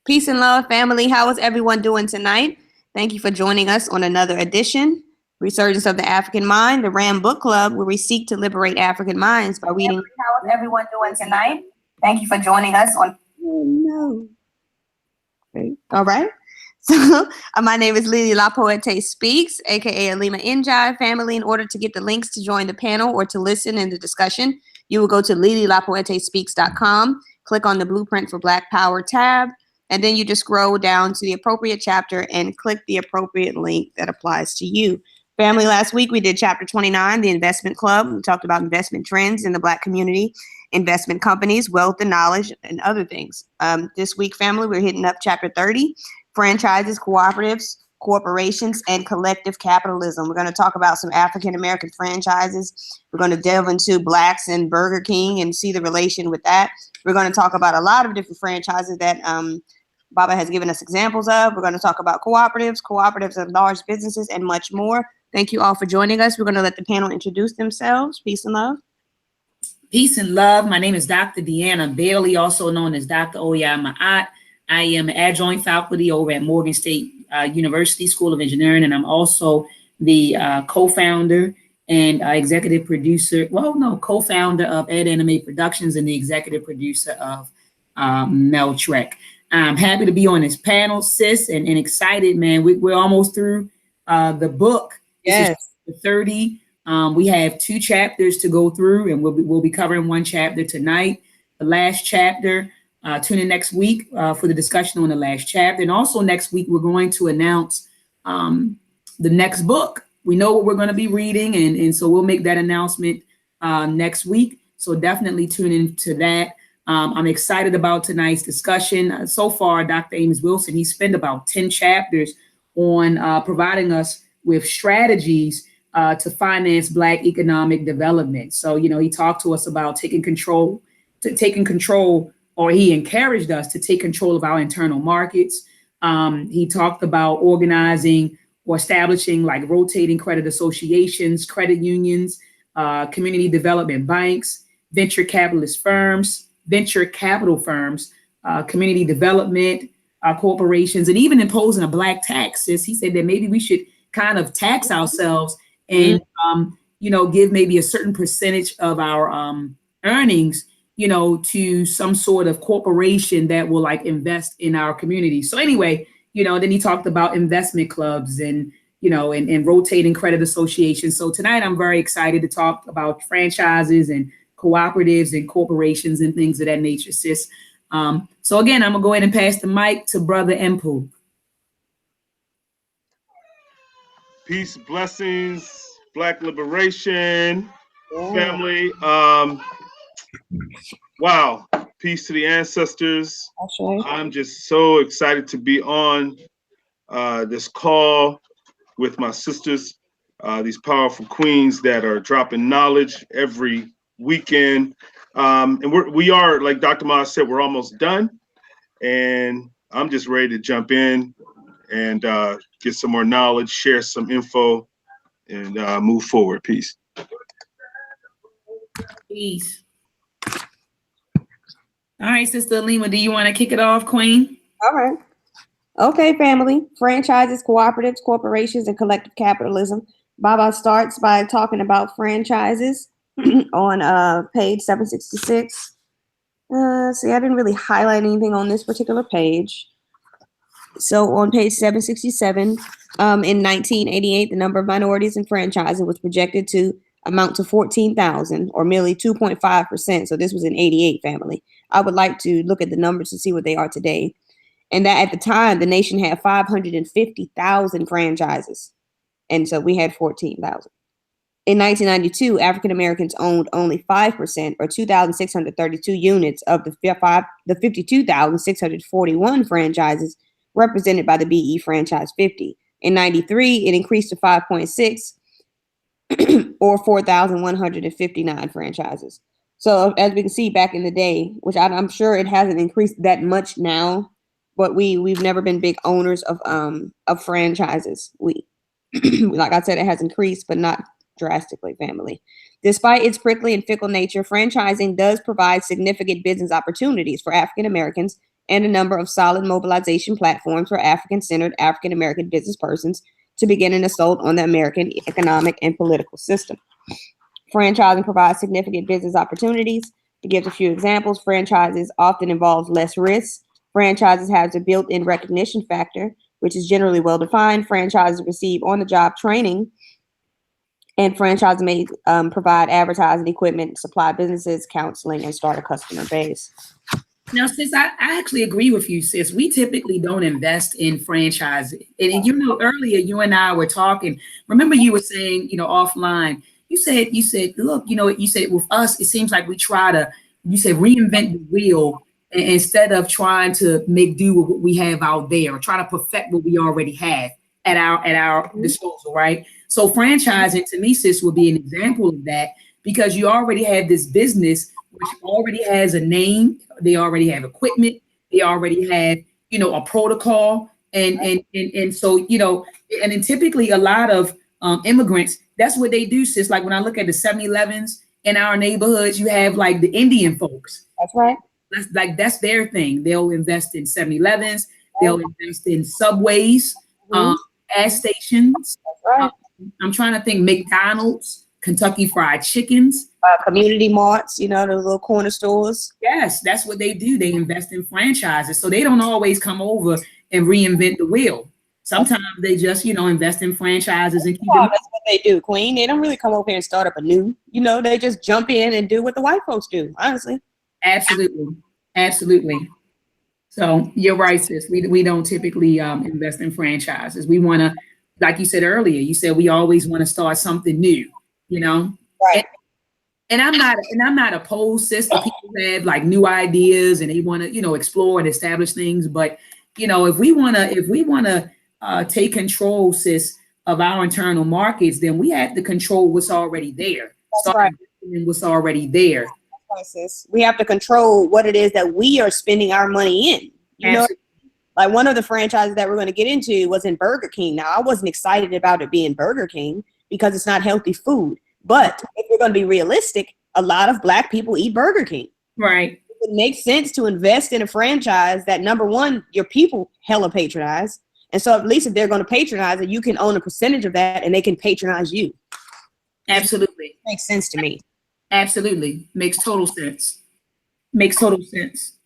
Peace and love, family. How is everyone doing tonight? Thank you for joining us on another edition, Resurgence of the African Mind, the RAM Book Club, where we seek to liberate African minds by reading. How is everyone doing tonight? Thank you for joining us on. Oh, no. Okay. All right. So my name is Lily La Poete Speaks, aka Alima Njai. Family, in order to get the links to join the panel or to listen in the discussion, you will go to lilylapoetespeaks.com, click on the Blueprint for Black Power tab, and then you just scroll down to the appropriate chapter and click the appropriate link that applies to you. Family, last week we did chapter 29, the Investment Club. We talked about investment trends in the Black community, investment companies, wealth and knowledge, and other things. This week, family, we're hitting up chapter 30, franchises, cooperatives, corporations, and collective capitalism. We're going to talk about some African-American franchises. We're going to delve into Blacks and Burger King and see the relation with that. We're going to talk about a lot of different franchises that Baba has given us examples of. We're going to talk about cooperatives of large businesses, and much more. Thank you all for joining us. We're going to let the panel introduce themselves. Peace and love. Peace and love. My name is Dr. Deanna Bailey, also known as dr.maat.msu. I am an adjunct faculty over at Morgan State University School of Engineering, and I'm also the co-founder and executive producer, co-founder of Ed Anime Productions and the executive producer of Mel Trek. I'm happy to be on this panel, sis, and excited, man. We're almost through the book. Yes. This is 30. We have 2 chapters to go through, and we'll be covering 1 chapter tonight. The last chapter. Tune in next week for the discussion on the last chapter. And also next week, we're going to announce the next book. We know what we're going to be reading, and so we'll make that announcement next week. So definitely tune into that. I'm excited about tonight's discussion. So far, Dr. Amos Wilson, he spent about 10 chapters on providing us with strategies to finance Black economic development. So, he talked to us about taking control, or he encouraged us to take control of our internal markets. He talked about organizing or establishing like rotating credit associations, credit unions, community development banks, venture capital firms, community development corporations, and even imposing a Black tax. He said that maybe we should kind of tax ourselves and, give maybe a certain percentage of our earnings to some sort of corporation that will like invest in our community. So anyway, then he talked about investment clubs and rotating credit associations. So tonight I'm very excited to talk about franchises and cooperatives and corporations and things of that nature, sis. So again, I'm gonna go ahead and pass the mic to Brother Mpu. Peace, blessings, Black liberation, family. Wow, peace to the ancestors. I'm just so excited to be on this call with my sisters, these powerful queens that are dropping knowledge every weekend. And we are, like Dr. Ma said, we're almost done. And I'm just ready to jump in and get some more knowledge, share some info, and move forward. Peace. Peace. All right, Sister Alima, do you want to kick it off, Queen? All right. Okay, family. Franchises, cooperatives, corporations, and collective capitalism. Baba starts by talking about franchises on page 766. See, I didn't really highlight anything on this particular page. So on page 767, in 1988, the number of minorities in franchises was projected to amount to 14,000, or merely 2.5%. So this was in 88, family. I would like to look at the numbers to see what they are today. And that at the time, the nation had 550,000 franchises. And so we had 14,000. In 1992, African Americans owned only 5%, or 2,632 units of the 52,641 franchises represented by the BE Franchise 50. In 93, it increased to 5.6, or 4,159 franchises. So as we can see back in the day, which I'm sure it hasn't increased that much now, but we've never been big owners of franchises. Like I said, it has increased, but not drastically, family. Despite its prickly and fickle nature, franchising does provide significant business opportunities for African Americans and a number of solid mobilization platforms for African-centered African-American business persons to begin an assault on the American economic and political system. Franchising provides significant business opportunities. To give a few examples, franchises often involve less risk. Franchises have a built-in recognition factor, which is generally well-defined. Franchises receive on-the-job training, and franchises may provide advertising, equipment, supply businesses, counseling, and start a customer base. Now, sis, I actually agree with you, sis. We typically don't invest in franchising. And you know, earlier you and I were talking. Remember, you were saying, you know, offline. You said, look, you know, you said with us, it seems like we try to, you said, reinvent the wheel instead of trying to make do with what we have out there, or try to perfect what we already have at our disposal, right? So franchising, to me, sis, would be an example of that, because you already have this business which already has a name, they already have equipment, they already have, you know, a protocol, and so, you know, and then typically a lot of immigrants, that's what they do, sis. Like when I look at the 7-Elevens in our neighborhoods, you have like the Indian folks. That's right. That's their thing. They'll invest in 7-Elevens, they'll invest in subways, gas stations. That's right. I'm trying to think, McDonald's, Kentucky Fried Chickens. Community marts, you know, the little corner stores. Yes, that's what they do. They invest in franchises. So they don't always come over and reinvent the wheel. Sometimes they just, you know, invest in franchises and keep them. That's what they do, Queen. They don't really come over here and start up a new, you know, they just jump in and do what the white folks do, honestly. Absolutely. Absolutely. So you're right, sis. We don't typically invest in franchises. We want to, like you said earlier, you said we always want to start something new, you know? Right. And I'm not opposed, sis, to people who have like new ideas and they want to, you know, explore and establish things. But, you know, if we want to take control, sis, of our internal markets, then we have to control what's already there. That's right. In what's already there. That's right, sis. We have to control what it is that we are spending our money in. You know, like one of the franchises that we're going to get into was in Burger King. Now, I wasn't excited about it being Burger King because it's not healthy food. But if we're going to be realistic, a lot of Black people eat Burger King. Right. It makes sense to invest in a franchise that, number one, your people hella patronize. And so at least if they're going to patronize it, you can own a percentage of that and they can patronize you. Absolutely. Makes sense to me. Absolutely. Makes total sense. Makes total sense.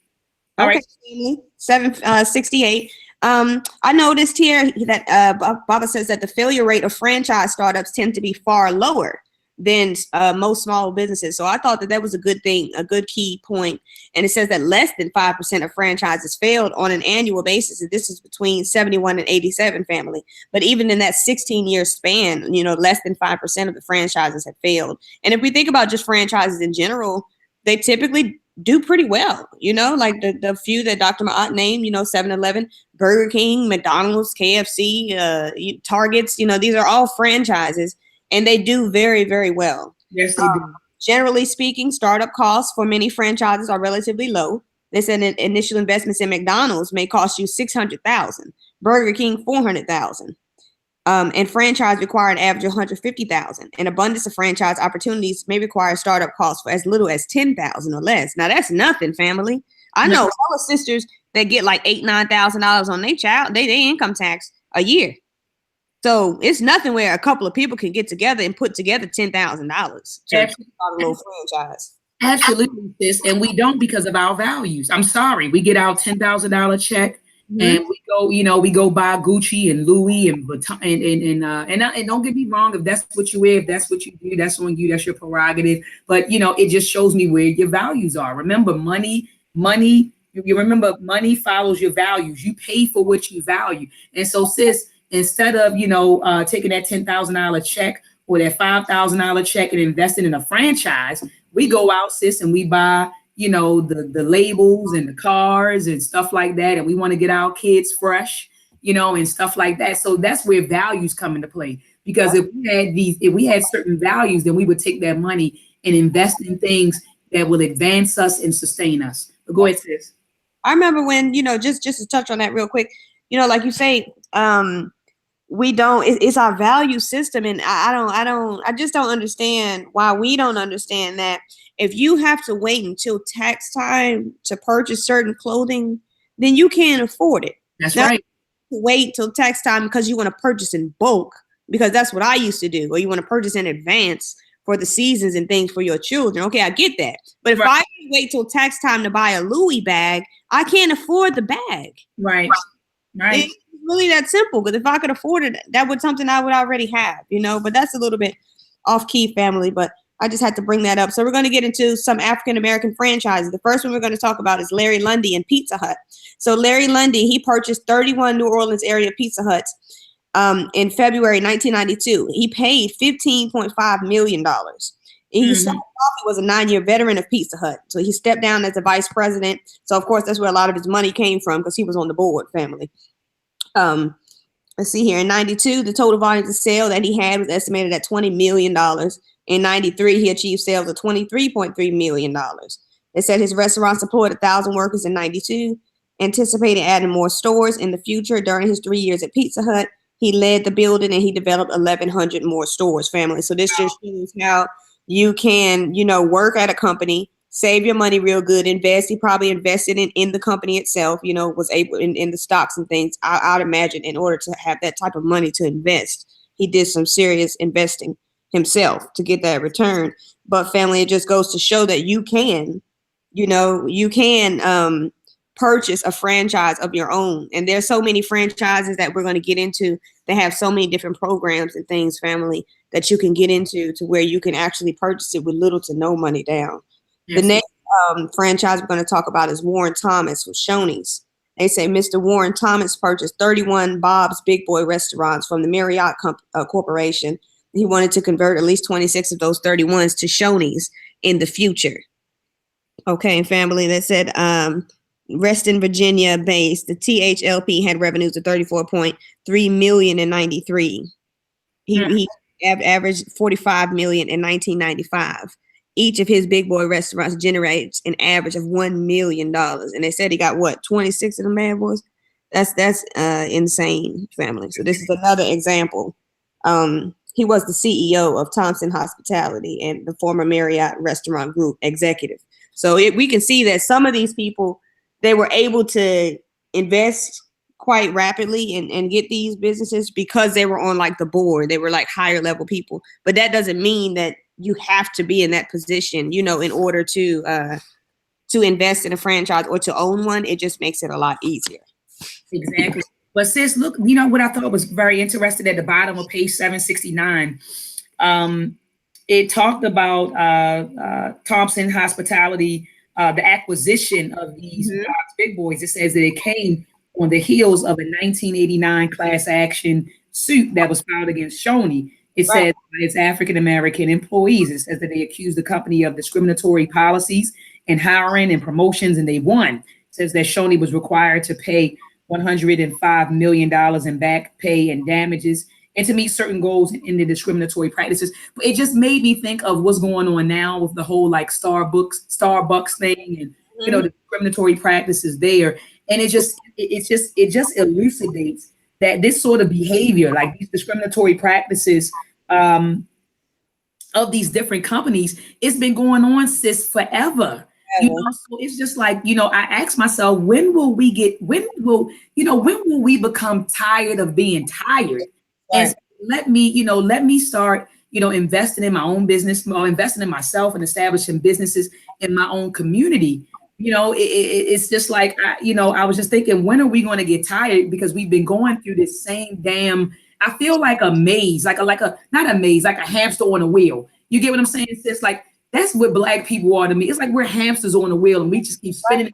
All okay, right. 768. I noticed here that Baba says that the failure rate of franchise startups tend to be far lower than most small businesses. So I thought that was a good thing, a good key point. And it says that less than 5% of franchises failed on an annual basis. And this is between 71 and 87 family. But even in that 16-year span, you know, less than 5% of the franchises have failed. And if we think about just franchises in general, they typically do pretty well, you know, like the few that Dr. Maat named, you know, 7-Eleven, Burger King, McDonald's, KFC, Targets, you know, these are all franchises. And they do very, very well. Yes, they do. Generally speaking, startup costs for many franchises are relatively low. They said initial investments in McDonald's may cost you $600,000, Burger King $400,000, and franchise require an average of $150,000. An abundance of franchise opportunities may require startup costs for as little as $10,000 or less. Now that's nothing, family. I know all the sisters that get like $8,000-9,000 on their income tax a year. So it's nothing where a couple of people can get together and put together $10,000 to start a little franchise. Absolutely, sis. And we don't because of our values. I'm sorry. We get our $10,000 check and we go, you know, we go buy Gucci and Louis and Vuitton and don't get me wrong. If that's what you wear, if that's what you do, that's on you. That's your prerogative. But, you know, it just shows me where your values are. Remember, money, you remember money follows your values. You pay for what you value. And so, sis, instead of, you know, taking that $10,000 check or that $5,000 check and investing in a franchise, we go out, sis, and we buy, you know, the labels and the cars and stuff like that. And we want to get our kids fresh, you know, and stuff like that. So that's where values come into play. Because if we had certain values, then we would take that money and invest in things that will advance us and sustain us. But go ahead, sis. I remember when, you know, just to touch on that real quick, you know, like you say, it's our value system. And I just don't understand why we don't understand that if you have to wait until tax time to purchase certain clothing, then you can't afford it. That's Now, right. Wait till tax time because you want to purchase in bulk, because that's what I used to do, or you want to purchase in advance for the seasons and things for your children. Okay, I get that. But if I wait till tax time to buy a Louis bag, I can't afford the bag. Right. Right. It's really that simple, because if I could afford it, that would something I would already have, but that's a little bit off key, family, but I just had to bring that up. So we're going to get into some African-American franchises. The first one we're going to talk about is Larry Lundy and Pizza Hut. So Larry Lundy, he purchased 31 New Orleans area Pizza Huts in February 1992. He paid $15.5 million. He started off, he was a 9-year veteran of Pizza Hut. So he stepped down as a vice president. So of course, that's where a lot of his money came from, because he was on the board, family. Let's see here. In 92, the total volume of sale that he had was estimated at $20 million. In 93, he achieved sales of $23.3 million. They said his restaurants employed 1,000 workers in 92, anticipating adding more stores in the future. During his 3 years at Pizza Hut, he led the building and he developed 1,100 more stores, family. So this just shows how you can, work at a company, save your money real good, invest. He probably invested in the company itself, was able in the stocks and things. I'd imagine in order to have that type of money to invest, he did some serious investing himself to get that return. But family, it just goes to show that you can purchase a franchise of your own. And there's so many franchises that we're going to get into that have so many different programs and things, family, that you can get into to where you can actually purchase it with little to no money down. Yes. The next franchise we're going to talk about is Warren Thomas with Shoney's. They say Mr. Warren Thomas purchased 31 Bob's Big Boy restaurants from the Marriott Corporation. He wanted to convert at least 26 of those 31s to Shoney's in the future. Okay, family, they said Reston, Virginia based, the THLP had revenues of $34.3 million in 93. He averaged $45 million in 1995. Each of his Big Boy restaurants generates an average of $1 million. And they said he got 26 of them bad boys? That's insane, family. So this is another example. He was the CEO of Thompson Hospitality and the former Marriott Restaurant Group executive. So we can see that some of these people, they were able to invest quite rapidly and get these businesses because they were on the board. They were higher level people. But that doesn't mean that you have to be in that position, in order to invest in a franchise or to own one. It just makes it a lot easier. Exactly. But sis, look, what I thought was very interesting at the bottom of page 769. It talked about Thompson Hospitality, the acquisition of these Big Boys. It says that it came on the heels of a 1989 class action suit that was filed against Shoney. It says it's African-American employees. It says that they accused the company of discriminatory policies in hiring and promotions, and they won. It says that Shoney was required to pay $105 million in back pay and damages and to meet certain goals in the discriminatory practices. But it just made me think of what's going on now with the whole Starbucks thing and the discriminatory practices there. And it just elucidates that this sort of behavior, like these discriminatory practices of these different companies, it's been going on, sis, forever. So it's just I ask myself, when will we become tired of being tired? Right. And let me start, investing in my own business, or investing in myself and establishing businesses in my own community. It's just I was just thinking, when are we going to get tired? Because we've been going through this same damn, I feel like a maze, not a maze, like a hamster on a wheel. You get what I'm saying? It's that's what Black people are to me. It's like we're hamsters on a wheel and we just keep spinning,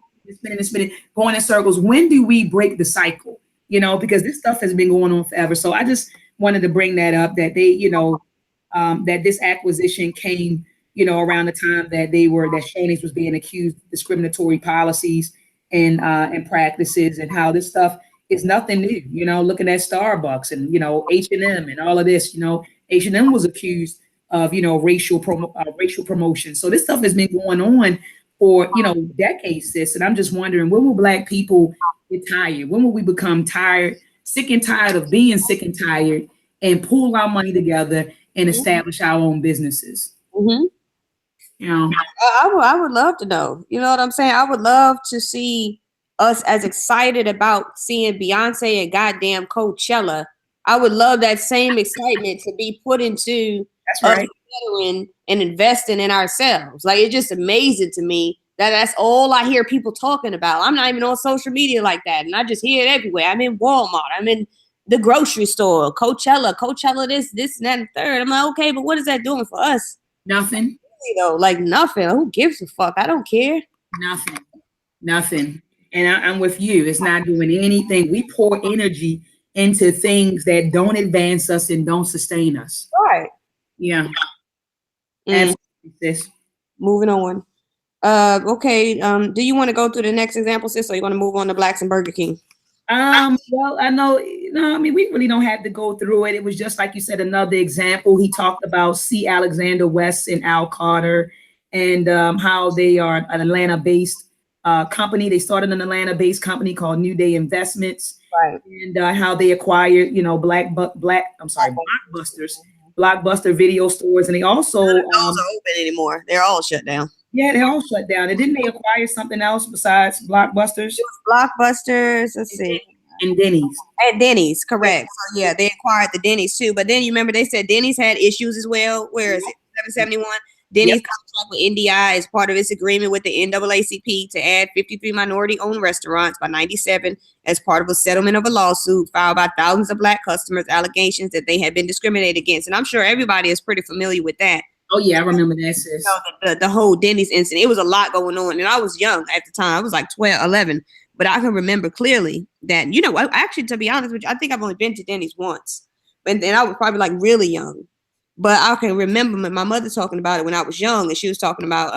going in circles. When do we break the cycle? Because this stuff has been going on forever. So I just wanted to bring that up, that they, that this acquisition came, around the time that Shoney's was being accused of discriminatory policies and practices, and how this stuff is nothing new. Looking at Starbucks and, H&M and all of this, H&M was accused of, racial promotion. So this stuff has been going on for, decades, sis. And I'm just wondering, when will Black people get tired? When will we become sick and tired of being sick and tired, and pull our money together and establish our own businesses? I would love to know. You know what I'm saying? I would love to see us as excited about seeing Beyonce and goddamn Coachella. I would love that same excitement to be put into That's us right. bettering and investing in ourselves. Like, it's just amazing to me that that's all I hear people talking about. I'm not even on social media like that, and I just hear it everywhere. I'm in Walmart. I'm in the grocery store. Coachella, this, and that, and third. I'm like, okay, but what is that doing for us? Nothing. You know, like nothing. Who gives a fuck? I don't care. Nothing. And I'm with you. It's not doing anything. We pour energy into things that don't advance us and don't sustain us. Right. Yeah. Absolutely, sis. Moving on. Okay. Do you want to go through the next example, sis, or you want to move on to Blacks and Burger King? Well, I know, I mean, we really don't have to go through it. It was just like you said, another example. He talked about C. Alexander West and Al Carter, and how they are an Atlanta-based company. They started an Atlanta-based company called New Day Investments, right? And how they acquired, Blockbuster video stores, and they also those are open anymore. They're all shut down. Yeah, they're all shut down. And didn't they acquire something else besides Blockbusters? It was Blockbusters. Let's see. And Denny's. And Denny's, correct. So yeah, they acquired the Denny's too. But then you remember they said Denny's had issues as well. Where is it? 771. Denny's contract with NDI is part of its agreement with the NAACP to add 53 minority-owned restaurants by 97 as part of a settlement of a lawsuit filed by thousands of Black customers, allegations that they had been discriminated against. And I'm sure everybody is pretty familiar with that. Oh yeah, I remember that, sis. The whole Denny's incident. It was a lot going on, and I was young at the time. I was like 12, 11, but I can remember clearly that, actually, to be honest with you, I think I've only been to Denny's once, and I was probably like really young. But I can remember my mother talking about it when I was young, and she was talking about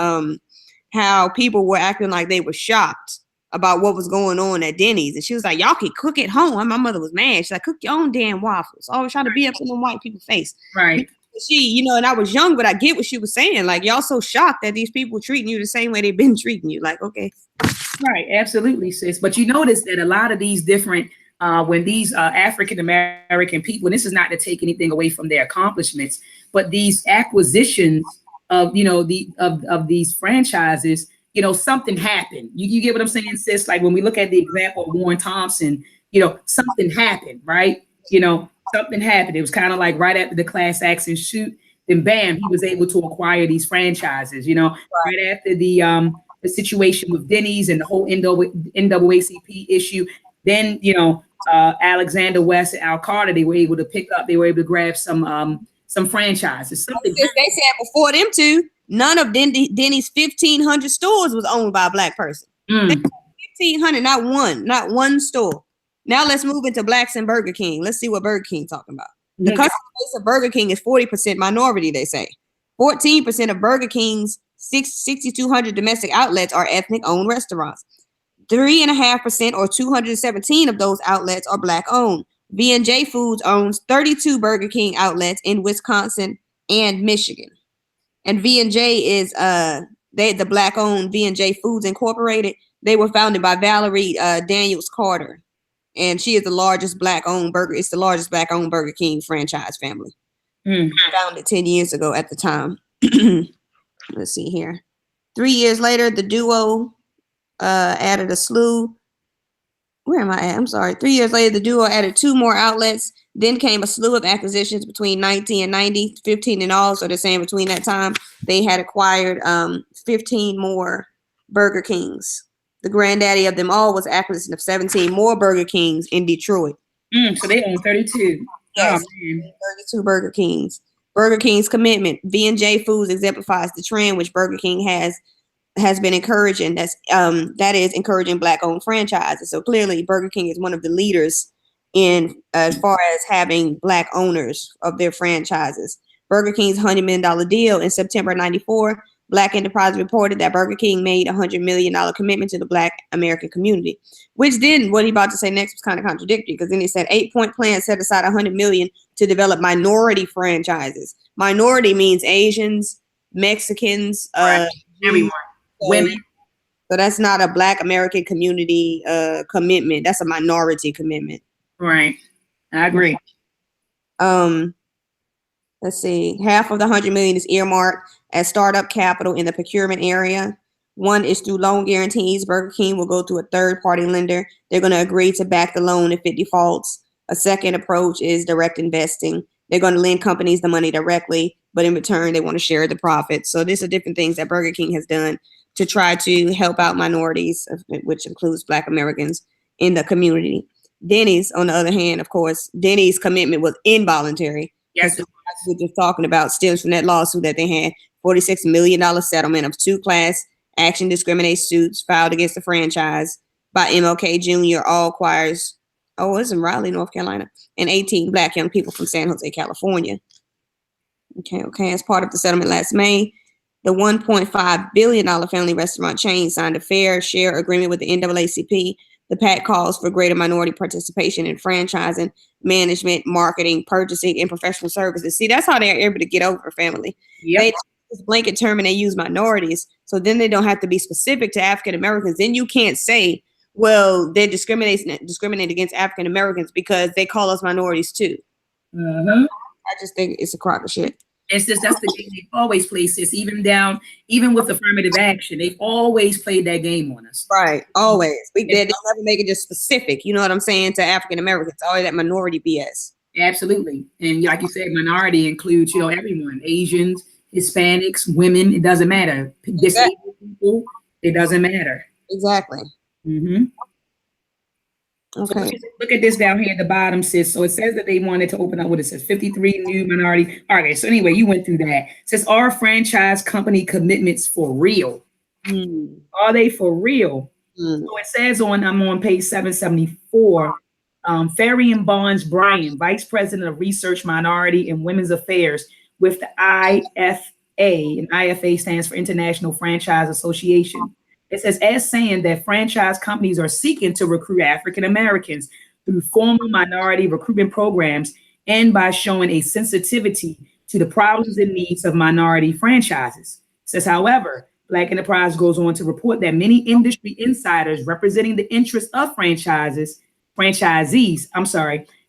how people were acting like they were shocked about what was going on at Denny's, and she was like, "Y'all can cook at home." And my mother was mad. She's like, "Cook your own damn waffles." Always trying to be up in them white people's face, right? She, and I was young, but I get what she was saying. Like, y'all so shocked that these people treating you the same way they've been treating you. Like, okay. Right, absolutely, sis. But you notice that a lot of these different, when these African-American people, and this is not to take anything away from their accomplishments, but these acquisitions of, of these franchises, something happened. You get what I'm saying, sis? Like when we look at the example of Warren Thompson, something happened, right? Something happened. It was kind of like right after the class action suit, then bam, he was able to acquire these franchises, right after the situation with Denny's and the whole NAACP issue. Then, Alexander West and Al Carter, they were able to grab some franchises. Something they said before them two, none of Denny's 1,500 stores was owned by a Black person. 1,500, not one store. Now let's move into Blacks and Burger King. Let's see what Burger King talking about. The customer base of Burger King is 40% minority, they say. 14% of Burger King's 6,200 domestic outlets are ethnic-owned restaurants. 3.5% or 217 of those outlets are Black-owned. V&J Foods owns 32 Burger King outlets in Wisconsin and Michigan. And V&J is the Black-owned V&J Foods Incorporated. They were founded by Valerie Daniels Carter. And she is the largest Black-owned Burger King franchise family. Founded 10 years ago at the time. Let's see here. 3 years later, the duo added a slew. Where am I at? I'm sorry. 3 years later, the duo added 2 more outlets. Then came a slew of acquisitions between 19 and 90, 15 in all. So they're saying between that time, they had acquired 15 more Burger Kings. The granddaddy of them all was acquisition of 17 more Burger Kings in Detroit. So they own 32. Yes, 32 Burger Kings. Burger King's commitment. V&J Foods exemplifies the trend which Burger King has been encouraging. That is encouraging Black-owned franchises. So clearly, Burger King is one of the leaders in as far as having Black owners of their franchises. Burger King's $100 million deal in September '94. Black Enterprise reported that Burger King made a $100 million commitment to the Black American community, which then what he about to say next was kind of contradictory, because then he said 8-point plan set aside $100 million to develop minority franchises. Minority means Asians, Mexicans, everyone, women. So that's not a Black American community commitment. That's a minority commitment. Right. I agree. Let's see. Half of the $100 million is earmarked as startup capital in the procurement area. One is through loan guarantees. Burger King will go to a third-party lender. They're going to agree to back the loan if it defaults. A second approach is direct investing. They're going to lend companies the money directly, but in return, they want to share the profits. So these are different things that Burger King has done to try to help out minorities, which includes Black Americans in the community. Denny's, on the other hand, of course, Denny's commitment was involuntary. Yes, we're just talking about stems from that lawsuit that they had, $46 million settlement of 2 class action discrimination suits filed against the franchise by MLK Jr. all requires, it's in Raleigh, North Carolina, and 18 Black young people from San Jose, California. Okay. As part of the settlement last May, the $1.5 billion family restaurant chain signed a fair share agreement with the NAACP. The pact calls for greater minority participation in franchising, management, marketing, purchasing, and professional services. See, that's how they're able to get over family. Yep. They this blanket term and they use minorities. So then they don't have to be specific to African Americans. Then you can't say, well, they're discriminating against African Americans because they call us minorities too. Mm-hmm. I just think it's a crock of shit. It's just, that's the game they've always played, sis. Even with affirmative action, they've always played that game on us. Right, always. They never make it just specific. You know what I'm saying, to African Americans. Always that minority BS. Absolutely, and like you said, minority includes everyone: Asians, Hispanics, women. It doesn't matter. Disabled people. It doesn't matter. Exactly. Mm-hmm. Okay. So look at this down here at the bottom, sis. So it says that they wanted to open up what it says, 53 new minority. All right. So anyway, you went through that. It says, are franchise company commitments for real? Are they for real? So it says I'm on page 774. Ferry and Barnes Bryan, Vice President of Research, Minority, and Women's Affairs with the IFA, and IFA stands for International Franchise Association. It says, as saying that franchise companies are seeking to recruit African Americans through formal minority recruitment programs and by showing a sensitivity to the problems and needs of minority franchises. It says, however, Black Enterprise goes on to report that many industry insiders representing the interests of franchisees,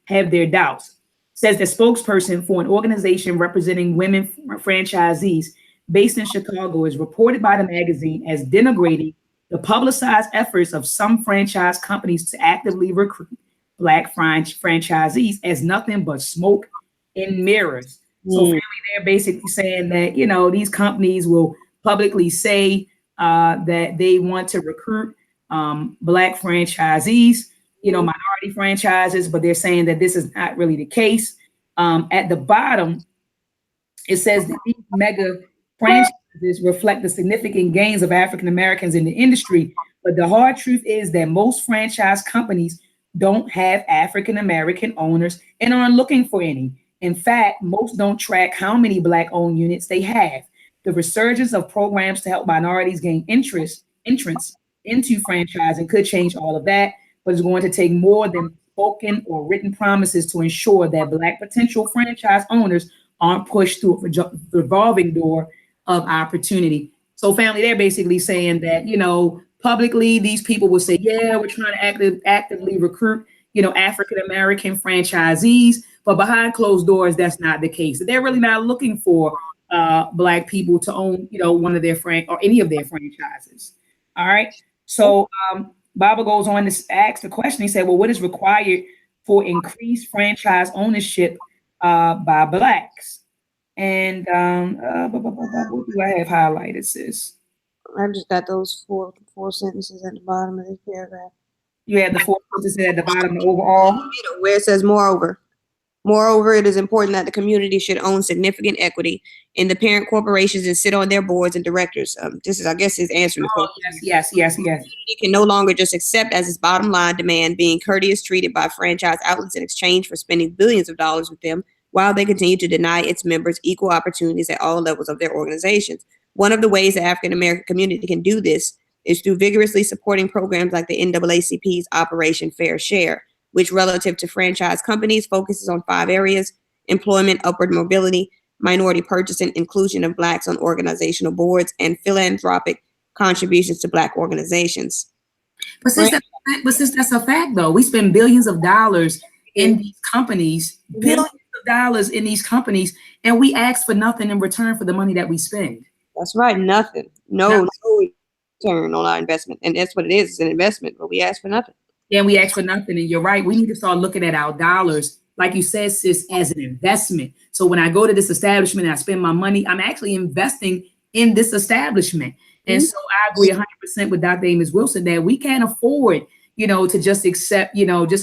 have their doubts. It says the spokesperson for an organization representing women franchisees based in Chicago is reported by the magazine as denigrating the publicized efforts of some franchise companies to actively recruit Black franchisees as nothing but smoke and mirrors. So family, they're basically saying that, these companies will publicly say that they want to recruit Black franchisees, minority franchises, but they're saying that this is not really the case. At the bottom, it says that these mega franchises reflect the significant gains of African Americans in the industry, but the hard truth is that most franchise companies don't have African American owners and aren't looking for any. In fact, most don't track how many Black-owned units they have. The resurgence of programs to help minorities gain entrance into franchising could change all of that, but it's going to take more than spoken or written promises to ensure that Black potential franchise owners aren't pushed through a revolving door of opportunity. So family, they're basically saying that, publicly, these people will say, yeah, we're trying to actively recruit, African-American franchisees, but behind closed doors, that's not the case. They're really not looking for Black people to own, one of their or any of their franchises. All right. So Baba goes on to ask the question. He said, well, what is required for increased franchise ownership by Blacks? And what do I have highlighted, sis? I just got those four sentences at the bottom of this paragraph. You have the 4 sentences at the bottom overall? Where it says, Moreover, it is important that the community should own significant equity in the parent corporations and sit on their boards and directors. This is, I guess, his answer to the question. Yes. He can no longer just accept as his bottom line demand being courteous treated by franchise outlets in exchange for spending billions of dollars with them, while they continue to deny its members equal opportunities at all levels of their organizations. One of the ways the African American community can do this is through vigorously supporting programs like the NAACP's Operation Fair Share, which relative to franchise companies focuses on 5 areas: employment, upward mobility, minority purchasing, inclusion of Blacks on organizational boards, and philanthropic contributions to Black organizations. But since that's a fact, though, we spend billions of dollars in these companies, and we ask for nothing in return for the money that we spend. That's right, nothing. No. return on our investment. And that's what it is. It's an investment, but we ask for nothing. Yeah, we ask for nothing. And you're right. We need to start looking at our dollars, like you said, sis, as an investment. So when I go to this establishment and I spend my money, I'm actually investing in this establishment. And so I agree 100% with Dr. Amos Wilson that we can't afford, to just accept,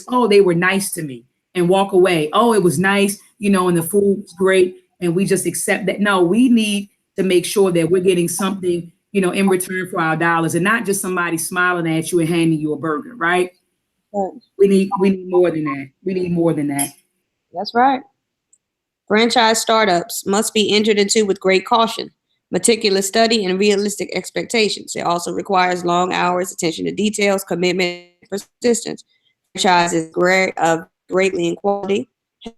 oh, they were nice to me and walk away. Oh, it was nice, and the food was great. And we just accept that. No, we need to make sure that we're getting something, in return for our dollars, and not just somebody smiling at you and handing you a burger, right? We need more than that. We need more than that. That's right. Franchise startups must be entered into with great caution, meticulous study, and realistic expectations. It also requires long hours, attention to details, commitment, and persistence. Franchise is greatly in quality,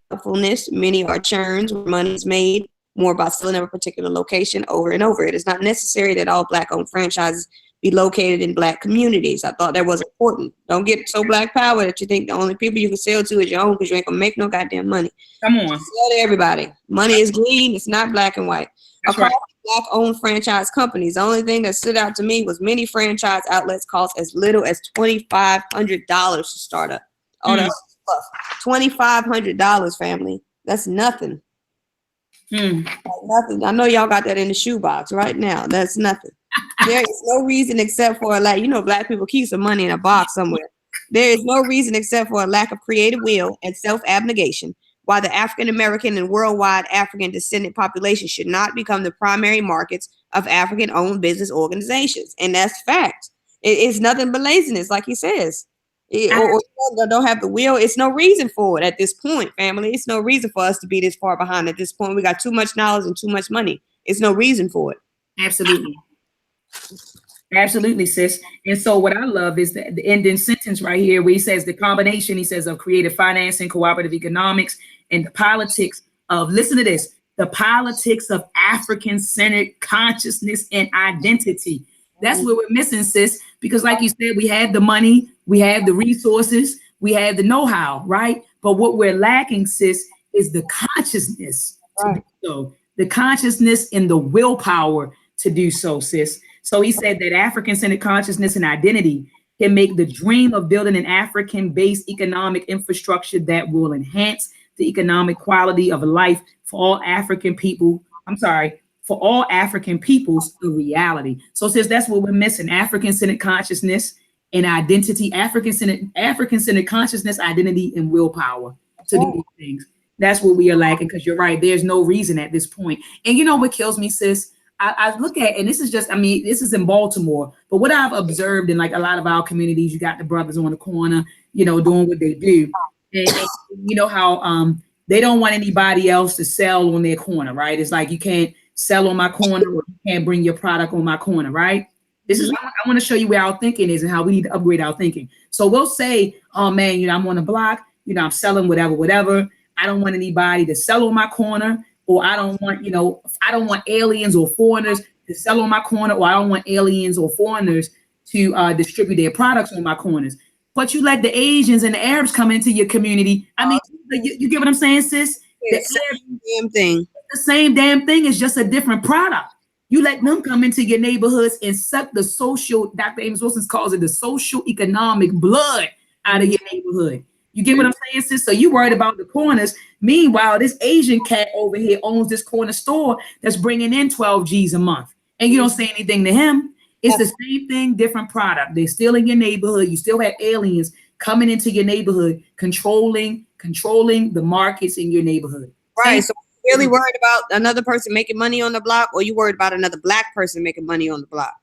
helpfulness. Many are churns where money is made more by selling at a particular location over and over. It is not necessary that all Black-owned franchises be located in Black communities. I thought that was important. Don't get so Black power that you think the only people you can sell to is your own, because you ain't gonna make no goddamn money. Come on. Sell to everybody. Money is green. It's not black and white. That's Across right. Black-owned franchise companies, the only thing that stood out to me was many franchise outlets cost as little as $2,500 to start up. Oh, that's $2,500, family. That's nothing. Like nothing. I know y'all got that in the shoebox right now. That's nothing. There is no reason except for Black people keep some money in a box somewhere. There is no reason except for a lack of creative will and self-abnegation why the African American and worldwide African descendant population should not become the primary markets of African-owned business organizations. And that's fact. It's nothing but laziness, like he says. Or don't have the will. It's no reason for it at this point, family. It's no reason for us to be this far behind at this point. We got too much knowledge and too much money. It's no reason for it. Absolutely. Absolutely, sis. And so what I love is the ending sentence right here where he says the combination, he says, of creative financing, cooperative economics, and the politics of, listen to this, the politics of African-centered consciousness and identity. That's what we're missing, sis, because like you said, we have the money, we have the resources, we have the know-how, right? But what we're lacking, sis, is the consciousness to do so, the consciousness and the willpower to do so, sis. So he said that African-centered consciousness and identity can make the dream of building an African-based economic infrastructure that will enhance the economic quality of life for all African people. For all African peoples, a reality. So sis, that's what we're missing: African-centered consciousness and identity, African-centered consciousness, identity, and willpower to do these things. That's what we are lacking, because you're right. There's no reason at this point. And you know what kills me, sis? I look at, and this is just, this is in Baltimore, but what I've observed in like a lot of our communities, you got the brothers on the corner, doing what they do. And you know how they don't want anybody else to sell on their corner, right? It's like, you can't sell on my corner, or you can't bring your product on my corner, right? This is, I want to show you where our thinking is and how we need to upgrade our thinking. So we'll say, oh man, I'm on the block, I'm selling whatever. I don't want anybody to sell on my corner, or I don't want aliens or foreigners to sell on my corner, or I don't want aliens or foreigners to distribute their products on my corners. But you let the Asians and the Arabs come into your community. You get what I'm saying, sis? It's the same damn thing. The same damn thing is just a different product. You let them come into your neighborhoods and suck the social, Dr. Amos Wilson calls it the social economic blood out of your neighborhood. You get what I'm saying, sis? So you worried about the corners. Meanwhile, this Asian cat over here owns this corner store that's bringing in 12 G's a month. And you don't say anything to him. It's the same thing, different product. They're still in your neighborhood. You still have aliens coming into your neighborhood, controlling the markets in your neighborhood. Right. So you're really worried about another person making money on the block, or you worried about another Black person making money on the block?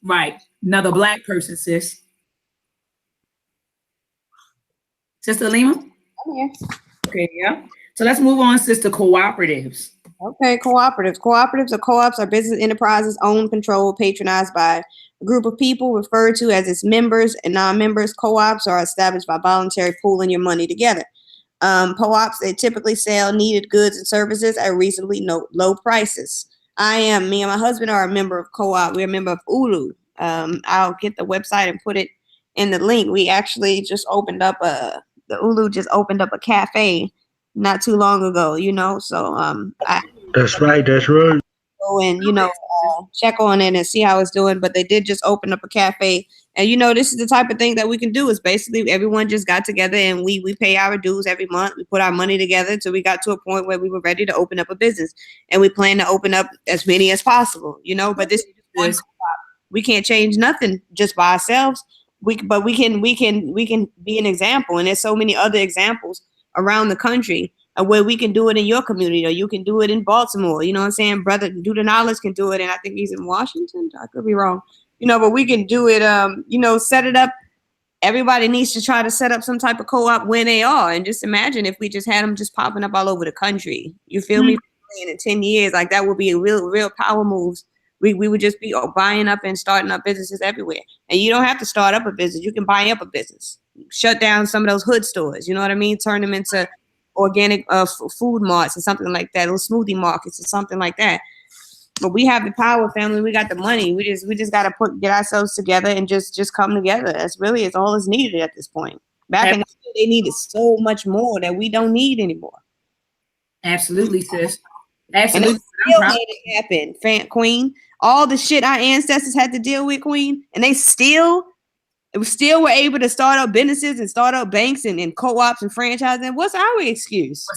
Right. Another Black person, sis. Sister Lima? I'm here. Okay, yeah. So let's move on, sister, cooperatives. Okay, cooperatives. Cooperatives or co-ops are business enterprises owned, controlled, patronized by a group of people referred to as its members and non-members. Co-ops are established by voluntary pooling your money together. Co-ops, they typically sell needed goods and services at reasonably low prices. Me and my husband are a member of co-op. We're a member of ULU. I'll get the website and put it in the link. We actually just opened up the ULU just opened up a cafe not too long ago, so that's right. Go and check on it and see how it's doing. But they did just open up a cafe. And, this is the type of thing that we can do is basically everyone just got together and we pay our dues every month. We put our money together until we got to a point where we were ready to open up a business. And we plan to open up as many as possible, but this is just one co-op. We can't change nothing just by ourselves. But we can be an example. And there's so many other examples around the country where we can do it in your community, or you can do it in Baltimore. You know what I'm saying? Brother Do the Knowledge can do it, and I think he's in Washington. I could be wrong. But we can do it, set it up. Everybody needs to try to set up some type of co-op where they are. And just imagine if we just had them just popping up all over the country. You feel me? In 10 years, like that would be a real power moves. We would just be buying up and starting up businesses everywhere. And you don't have to start up a business. You can buy up a business. Shut down some of those hood stores. You know what I mean? Turn them into organic food marts or something like that, little smoothie markets or something like that. But we have the power, family. We got the money. We just got to get ourselves together and just come together. It's all that's needed at this point. Back in the day, they needed so much more that we don't need anymore. Absolutely, sis. Absolutely. And they still made it happen, Queen. All the shit our ancestors had to deal with, Queen, and they still were able to start up businesses and start up banks and co-ops and franchising. What's our excuse?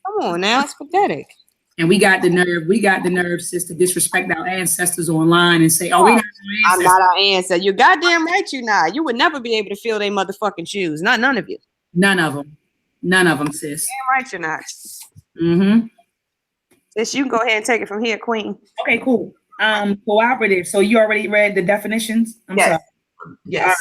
Come on now, it's pathetic. And we got the nerve, sis, to disrespect our ancestors online and say, we're not our ancestors. I'm not our ancestors. You're goddamn right you're not. You would never be able to fill their motherfucking shoes. None of you. None of them, sis. Damn right you're not. Mm-hmm. Sis, you can go ahead and take it from here, Queen. Okay, cool. Cooperative. So you already read the definitions? Yes. Yes. Right.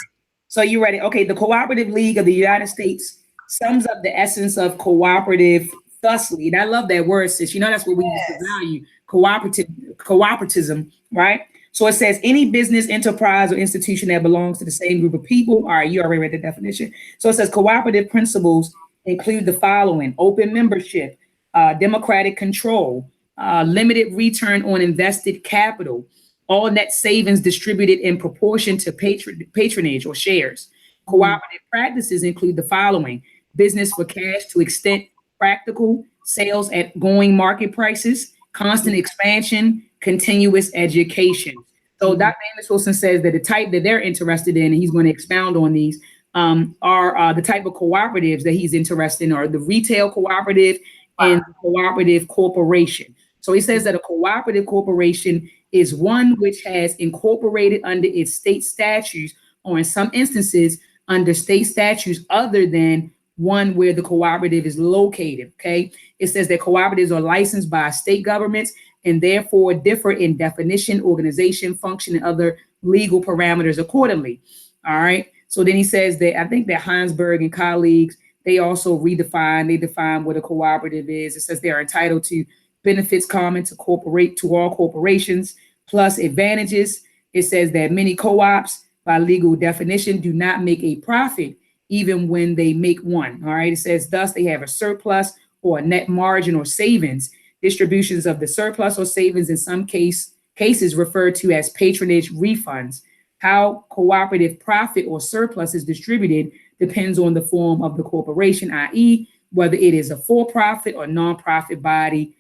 So you ready? Okay, the Cooperative League of the United States sums up the essence of cooperative thusly. And I love that word, sis. That's what we use to value. Cooperativism, right? So it says any business, enterprise, or institution that belongs to the same group of people. All right, you already read the definition. So it says cooperative principles include the following: open membership, democratic control, limited return on invested capital, all net savings distributed in proportion to patronage or shares. Cooperative practices include the following: business for cash to extent practical, sales at going market prices, constant expansion, continuous education. So Dr. Amos Wilson says that the type that they're interested in, and he's going to expound on these, are the type of cooperatives that he's interested in are the retail cooperative and cooperative corporation. So he says that a cooperative corporation is one which has incorporated under its state statutes, or in some instances under state statutes other than one where the cooperative is located. Okay. It says that cooperatives are licensed by state governments and therefore differ in definition, organization, function, and other legal parameters accordingly. All right. So then he says that I think that Heinsberg and colleagues, they also define what a cooperative is. It says they are entitled to benefits common to all corporations, plus advantages. It says that many co-ops by legal definition do not make a profit even when they make one. All right. It says thus they have a surplus or a net margin or savings. Distributions of the surplus or savings in some cases referred to as patronage refunds. How cooperative profit or surplus is distributed depends on the form of the corporation, i.e., whether it is a for-profit or nonprofit body,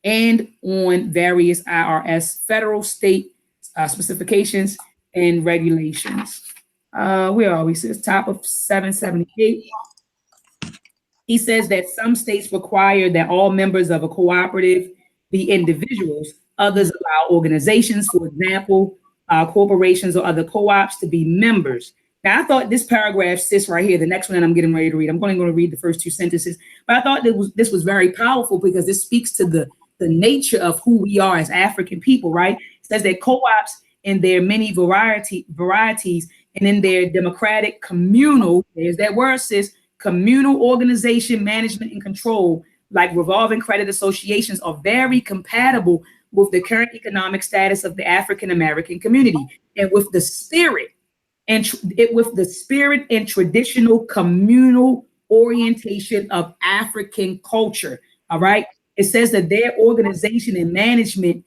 and on various IRS federal, state specifications and regulations. Where are we? Says top of 778. He says that some states require that all members of a cooperative be individuals. Others allow organizations, for example, corporations or other co-ops, to be members. Now, I thought this paragraph, sis, right here, the next one that I'm getting ready to read, I'm going to read the first two sentences, but I thought this was very powerful because this speaks to the nature of who we are as African people, right? It says that co-ops in their many varieties and in their democratic communal, there's that word, sis, communal organization, management, and control, like revolving credit associations, are very compatible with the current economic status of the African American community and with the spirit and traditional communal orientation of African culture. All right. It says that their organization and management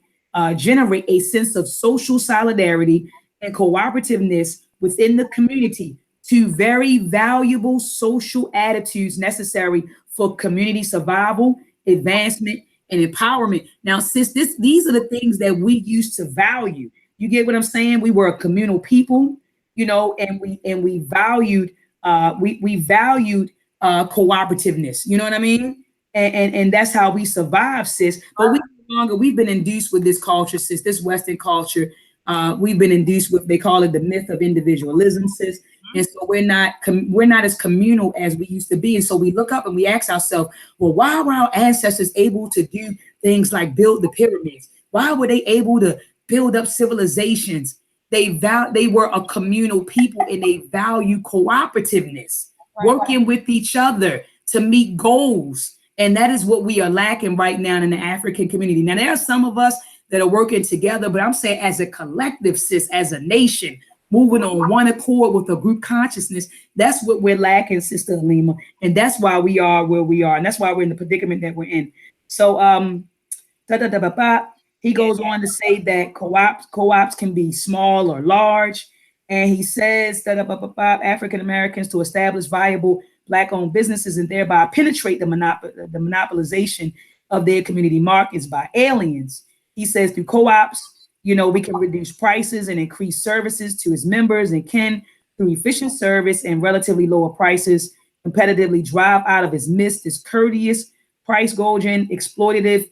generate a sense of social solidarity and cooperativeness within the community, two very valuable social attitudes necessary for community survival, advancement, and empowerment. Now, sis, these are the things that we used to value. You get what I'm saying? We were a communal people, you know, and we valued we valued cooperativeness. You know what I mean? And that's how we survive, sis. But we've been induced with this culture, sis, this Western culture. We've been induced with, they call it the myth of individualism, sis. And so we're not as communal as we used to be. And so we look up and we ask ourselves, well, why were our ancestors able to do things like build the pyramids? Why were they able to build up civilizations? They were a communal people, and they value cooperativeness, working with each other to meet goals. And that is what we are lacking right now in the African community. Now, there are some of us that are working together, but I'm saying as a collective, sis, as a nation, moving on one accord with a group consciousness, that's what we're lacking, Sister Alima. And that's why we are where we are. And that's why we're in the predicament that we're in. So he goes on to say that co-ops can be small or large. And he says that African Americans to establish viable Black-owned businesses and thereby penetrate the monopolization of their community markets by aliens. He says through co-ops, you know, we can reduce prices and increase services to his members, and can, through efficient service and relatively lower prices, competitively drive out of his midst discourteous, price-gouging, exploitative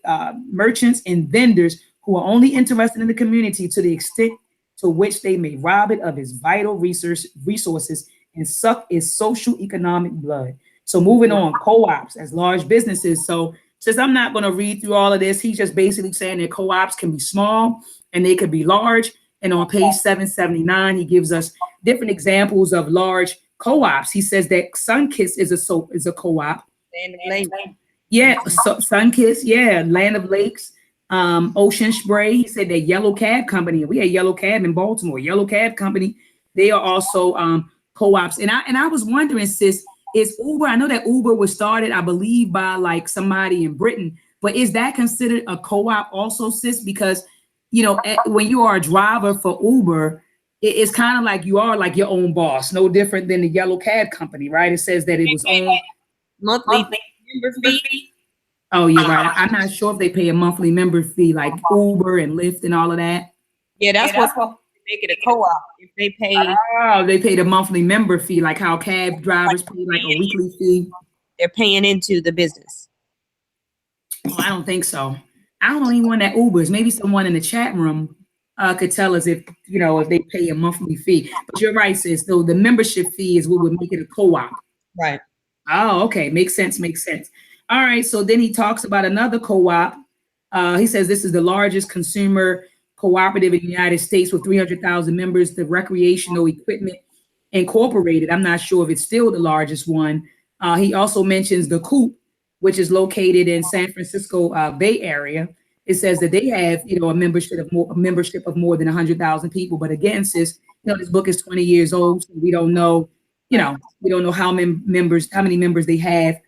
merchants and vendors who are only interested in the community to the extent to which they may rob it of its vital resources and suck its social economic blood. So moving on, co-ops as large businesses. So since I'm not going to read through all of this, he's just basically saying that co-ops can be small and they could be large. And on page 779, he gives us different examples of large co-ops. He says that Sunkiss is a co-op. Yeah, Sunkiss, yeah, Land of Lakes, Ocean Spray. He said that Yellow Cab Company. We had Yellow Cab in Baltimore. Yellow Cab Company. They are also co-ops. And I was wondering, sis, is Uber? I know that Uber was started, I believe, by like somebody in Britain. But is that considered a co-op also, sis? Because you know, when you are a driver for Uber, it's kind of like you are like your own boss, no different than the Yellow Cab Company, right? It says that it was on monthly member fee. Oh, you're right. I'm not sure if they pay a monthly member fee like Uber and Lyft and all of that. Yeah, that's what make it a co-op. If they pay the monthly member fee, like how cab drivers pay like a weekly fee. They're paying into the business. Oh, I don't think so. I don't know anyone that Ubers. Maybe someone in the chat room could tell us if they pay a monthly fee. But you're right, sis. So the membership fee is what would make it a co-op. Right. Oh, okay. Makes sense. All right. So then he talks about another co-op. He says this is the largest consumer cooperative in the United States with 300,000 members, the Recreational Equipment Incorporated. I'm not sure if it's still the largest one. He also mentions the Coop, which is located in San Francisco Bay Area. It says that they have, a membership of more than 100,000 people. But again, sis, this book is 20 years old, so we don't know, we don't know how many members they have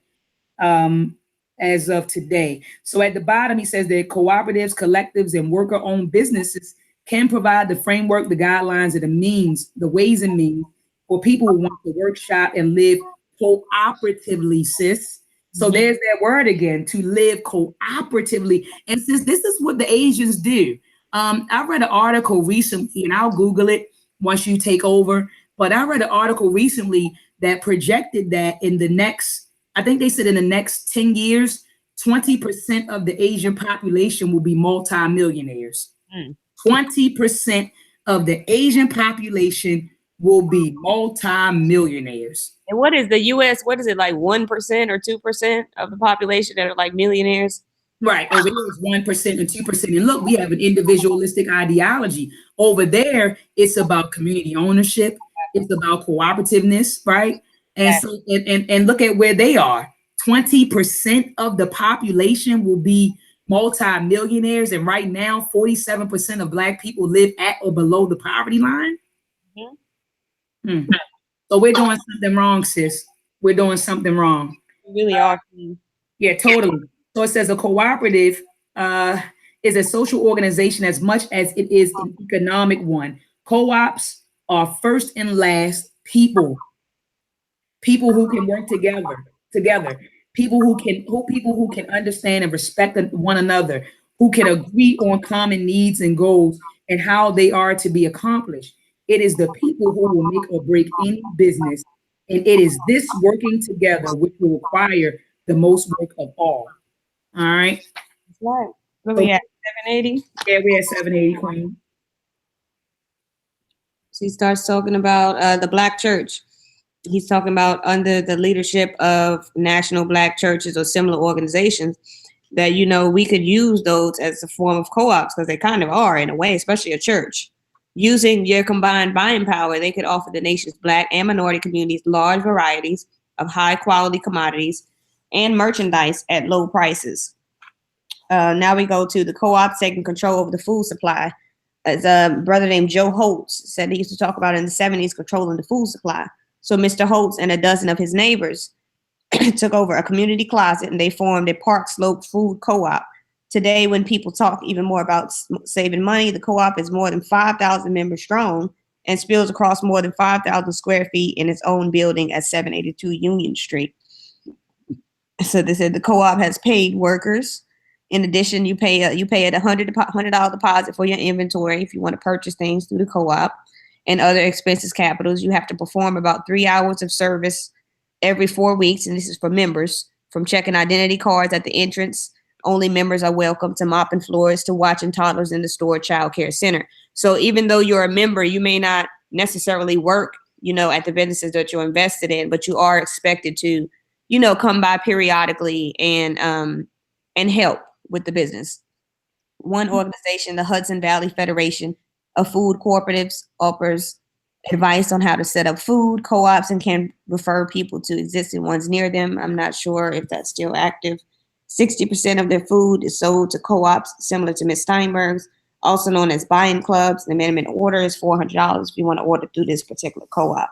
as of today. So at the bottom, he says that cooperatives, collectives, and worker-owned businesses can provide the framework, the guidelines, and the means, the ways and means for people who want to workshop and live cooperatively, sis. So there's that word again, to live cooperatively. And since this is what the Asians do, I read an article recently, and I'll Google it once you take over, but I read an article recently that projected that in the next, I think they said in the next 10 years, 20% of the Asian population will be multimillionaires. 20% of the Asian population will be multi-millionaires. And what is the U.S.? What is it, like 1% or 2% of the population that are like millionaires? Right. Over here is 1% and 2%. And look, we have an individualistic ideology. Over there, it's about community ownership. It's about cooperativeness, right? And so, and look at where they are. 20% of the population will be multi-millionaires. And right now, 47% of Black people live at or below the poverty line. So we're doing something wrong, sis. We're doing something wrong. We really are. Yeah, totally. So it says a cooperative is a social organization as much as it is an economic one. Co-ops are first and last people who can work together. people who can understand and respect one another, who can agree on common needs and goals and how they are to be accomplished. It is the people who will make or break any business. And it is this working together which will require the most work of all. All right. That's right. What we at, 780? Yeah, we're at 780, Queen. So he starts talking about the Black church. He's talking about under the leadership of national Black churches or similar organizations that, you know, we could use those as a form of co-ops because they kind of are in a way, especially a church. Using your combined buying power, they could offer the nation's Black and minority communities large varieties of high quality commodities and merchandise at low prices. Now we go to the co-ops taking control over the food supply. As a brother named Joe Holtz said, he used to talk about in the 70s controlling the food supply. So Mr. Holtz and a dozen of his neighbors took over a community closet and they formed a Park Slope food co-op. Today, when people talk even more about saving money, the co-op is more than 5,000 members strong and spills across more than 5,000 square feet in its own building at 782 Union Street. So they said the co-op has paid workers. In addition, you pay a $100 deposit for your inventory if you want to purchase things through the co-op and other expenses capitals. You have to perform about 3 hours of service every 4 weeks, and this is for members, from checking identity cards at the entrance. Only members are welcome to mopping floors, to watching toddlers in the store child care center. So even though you're a member, you may not necessarily work, you know, at the businesses that you're invested in, but you are expected to, you know, come by periodically and help with the business. One organization, the Hudson Valley Federation of Food Cooperatives, offers advice on how to set up food co-ops and can refer people to existing ones near them. I'm not sure if that's still active. 60% of their food is sold to co-ops similar to Ms. Steinberg's, also known as buying clubs. The minimum order is $400 if you want to order through this particular co-op.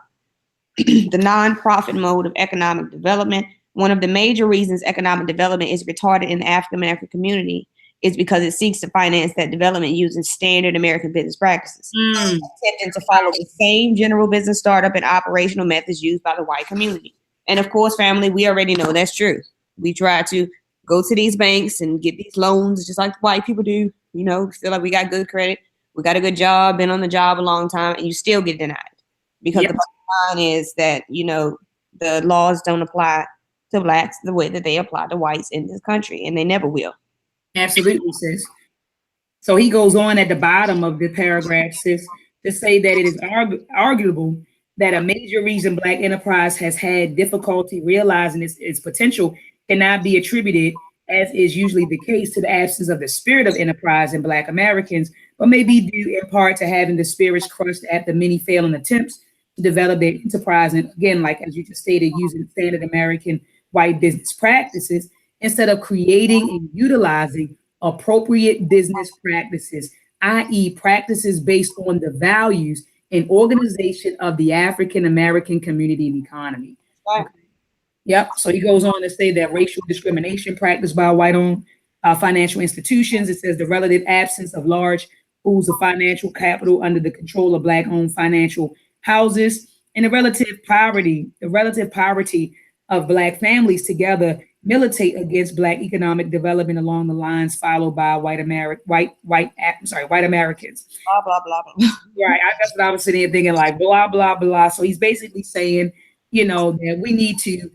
The nonprofit mode of economic development. One of the major reasons economic development is retarded in the African American community is because it seeks to finance that development using standard American business practices, attempting to follow the same general business startup and operational methods used by the white community. And of course, family, we already know that's true. We try to go to these banks and get these loans just like the white people do. You know, feel like we got good credit, we got a good job, been on the job a long time, and you still get denied because the bottom line is that, you know, the laws don't apply to Blacks the way that they apply to whites in this country, and they never will. Absolutely, sis. So he goes on at the bottom of the paragraph, sis, to say that it is arguable that a major reason Black enterprise has had difficulty realizing its potential cannot be attributed, as is usually the case, to the absence of the spirit of enterprise in Black Americans, but may be due in part to having the spirits crushed at the many failing attempts to develop their enterprise. And again, like as you just stated, using standard American white business practices instead of creating and utilizing appropriate business practices, i.e. practices based on the values and organization of the African American community and economy. Right. Okay. Yep. So he goes on to say that racial discrimination practiced by white-owned financial institutions. It says the relative absence of large pools of financial capital under the control of Black-owned financial houses, and the relative poverty of Black families together militate against Black economic development along the lines followed by white Americans. Blah, blah, blah, blah. Right. That's what I was sitting here thinking, like, blah, blah, blah. So he's basically saying, you know, that we need to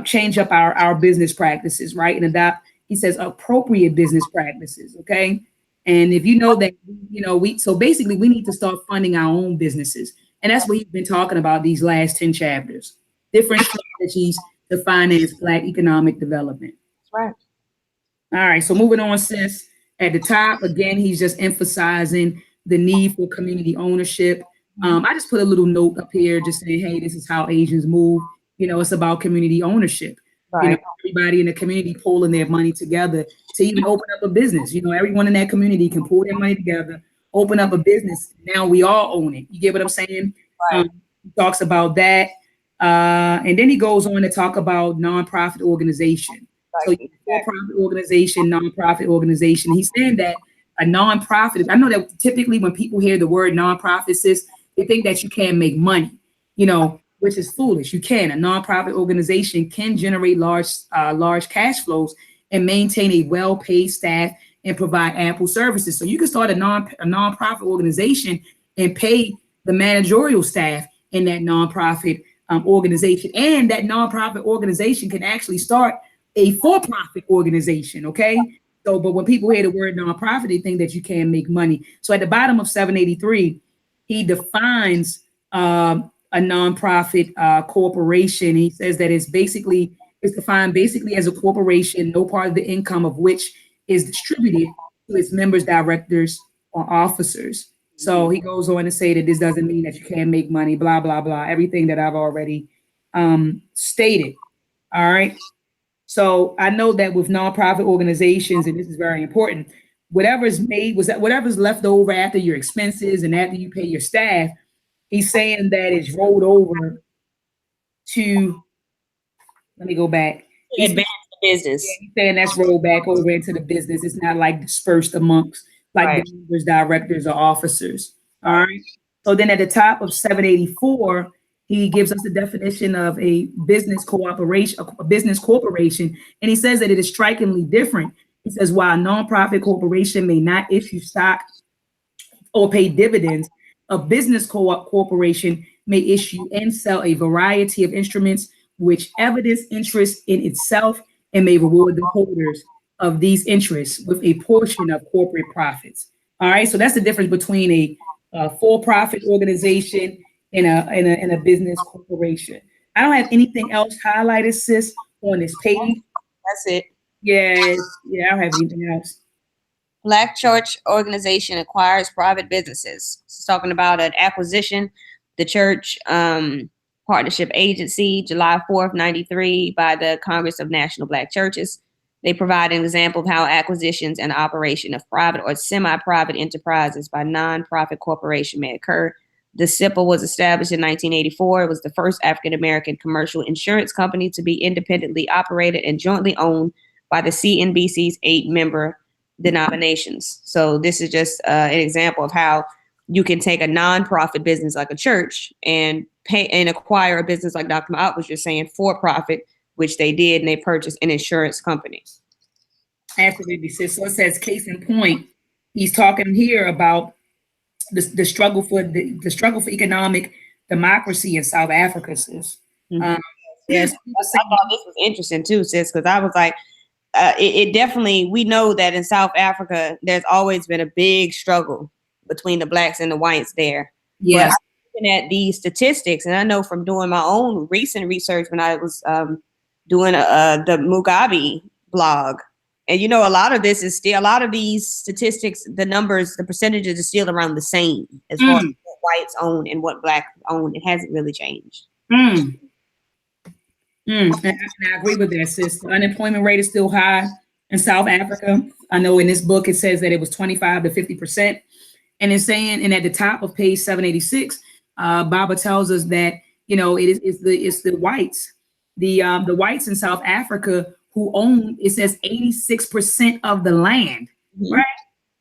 change up our business practices, right? And adopt, he says, appropriate business practices. Okay. And if you know that, you know, so basically we need to start funding our own businesses. And that's what he's been talking about these last 10 chapters, different strategies to finance Black economic development. That's right. All right. So moving on, sis, at the top, again, he's just emphasizing the need for community ownership. I just put a little note up here just saying, hey, this is how Asians move. You know, it's about community ownership. Right. You know, everybody in the community pulling their money together to even open up a business. You know, everyone in that community can pull their money together, open up a business. Now we all own it. You get what I'm saying? Right. He talks about that. And then he goes on to talk about nonprofit organization. Right. So for-profit organization, nonprofit organization. He's saying that a nonprofit, I know that typically when people hear the word nonprofit, sis, they think that you can't make money. You know, which is foolish. You can. A nonprofit organization can generate large cash flows and maintain a well-paid staff and provide ample services. So you can start a nonprofit organization and pay the managerial staff in that nonprofit organization. And that nonprofit organization can actually start a for-profit organization, okay? So, but when people hear the word nonprofit, they think that you can't make money. So at the bottom of 783, he defines a nonprofit corporation. He says that it's defined basically as a corporation, no part of the income of which is distributed to its members, directors, or officers. So he goes on to say that this doesn't mean that you can't make money, blah, blah, blah, everything that I've already stated. All right. So I know that with nonprofit organizations, and this is very important, whatever's left over after your expenses and after you pay your staff, he's saying that it's rolled over to, let me go back. Advance the business. He's saying that's rolled back over into the business. It's not like dispersed amongst like the members, directors, or officers. All right. So then at the top of 784, he gives us the definition of a business corporation, and he says that it is strikingly different. He says, while a nonprofit corporation may not issue stock or pay dividends, a business corporation may issue and sell a variety of instruments which evidence interest in itself and may reward the holders of these interests with a portion of corporate profits. All right, so that's the difference between a for-profit organization and a business corporation. I don't have anything else highlighted, sis, on this page. That's it. Yeah, I don't have anything else. Black church organization acquires private businesses. It's talking about an acquisition. The church partnership agency, July 4th, 93, by the Congress of National Black Churches. They provide an example of how acquisitions and operation of private or semi-private enterprises by non-profit corporation may occur. The SIPA was established in 1984. It was the first African-American commercial insurance company to be independently operated and jointly owned by the CNBC's 8 member denominations. So this is just an example of how you can take a non-profit business like a church and pay and acquire a business like Dr. Maat was just saying for profit, which they did, and they purchased an insurance company. Absolutely, sis. So it says, case in point, he's talking here about the struggle for economic democracy in South Africa, sis. Mm-hmm. Yes, I thought this was interesting too, sis, because I was like, it definitely, we know that in South Africa, there's always been a big struggle between the blacks and the whites there. Yes. But I'm looking at these statistics, and I know from doing my own recent research when I was doing the Mugabe blog, and you know, a lot of this is still, a lot of these statistics, the numbers, the percentages are still around the same as far as what whites own and what blacks own. It hasn't really changed. And I agree with that, sis. The unemployment rate is still high in South Africa. I know in this book it says that it was 25 to 50%. And it's saying, and at the top of page 786, Baba tells us that, you know, it's the whites, the whites in South Africa who own, it says 86% of the land, right?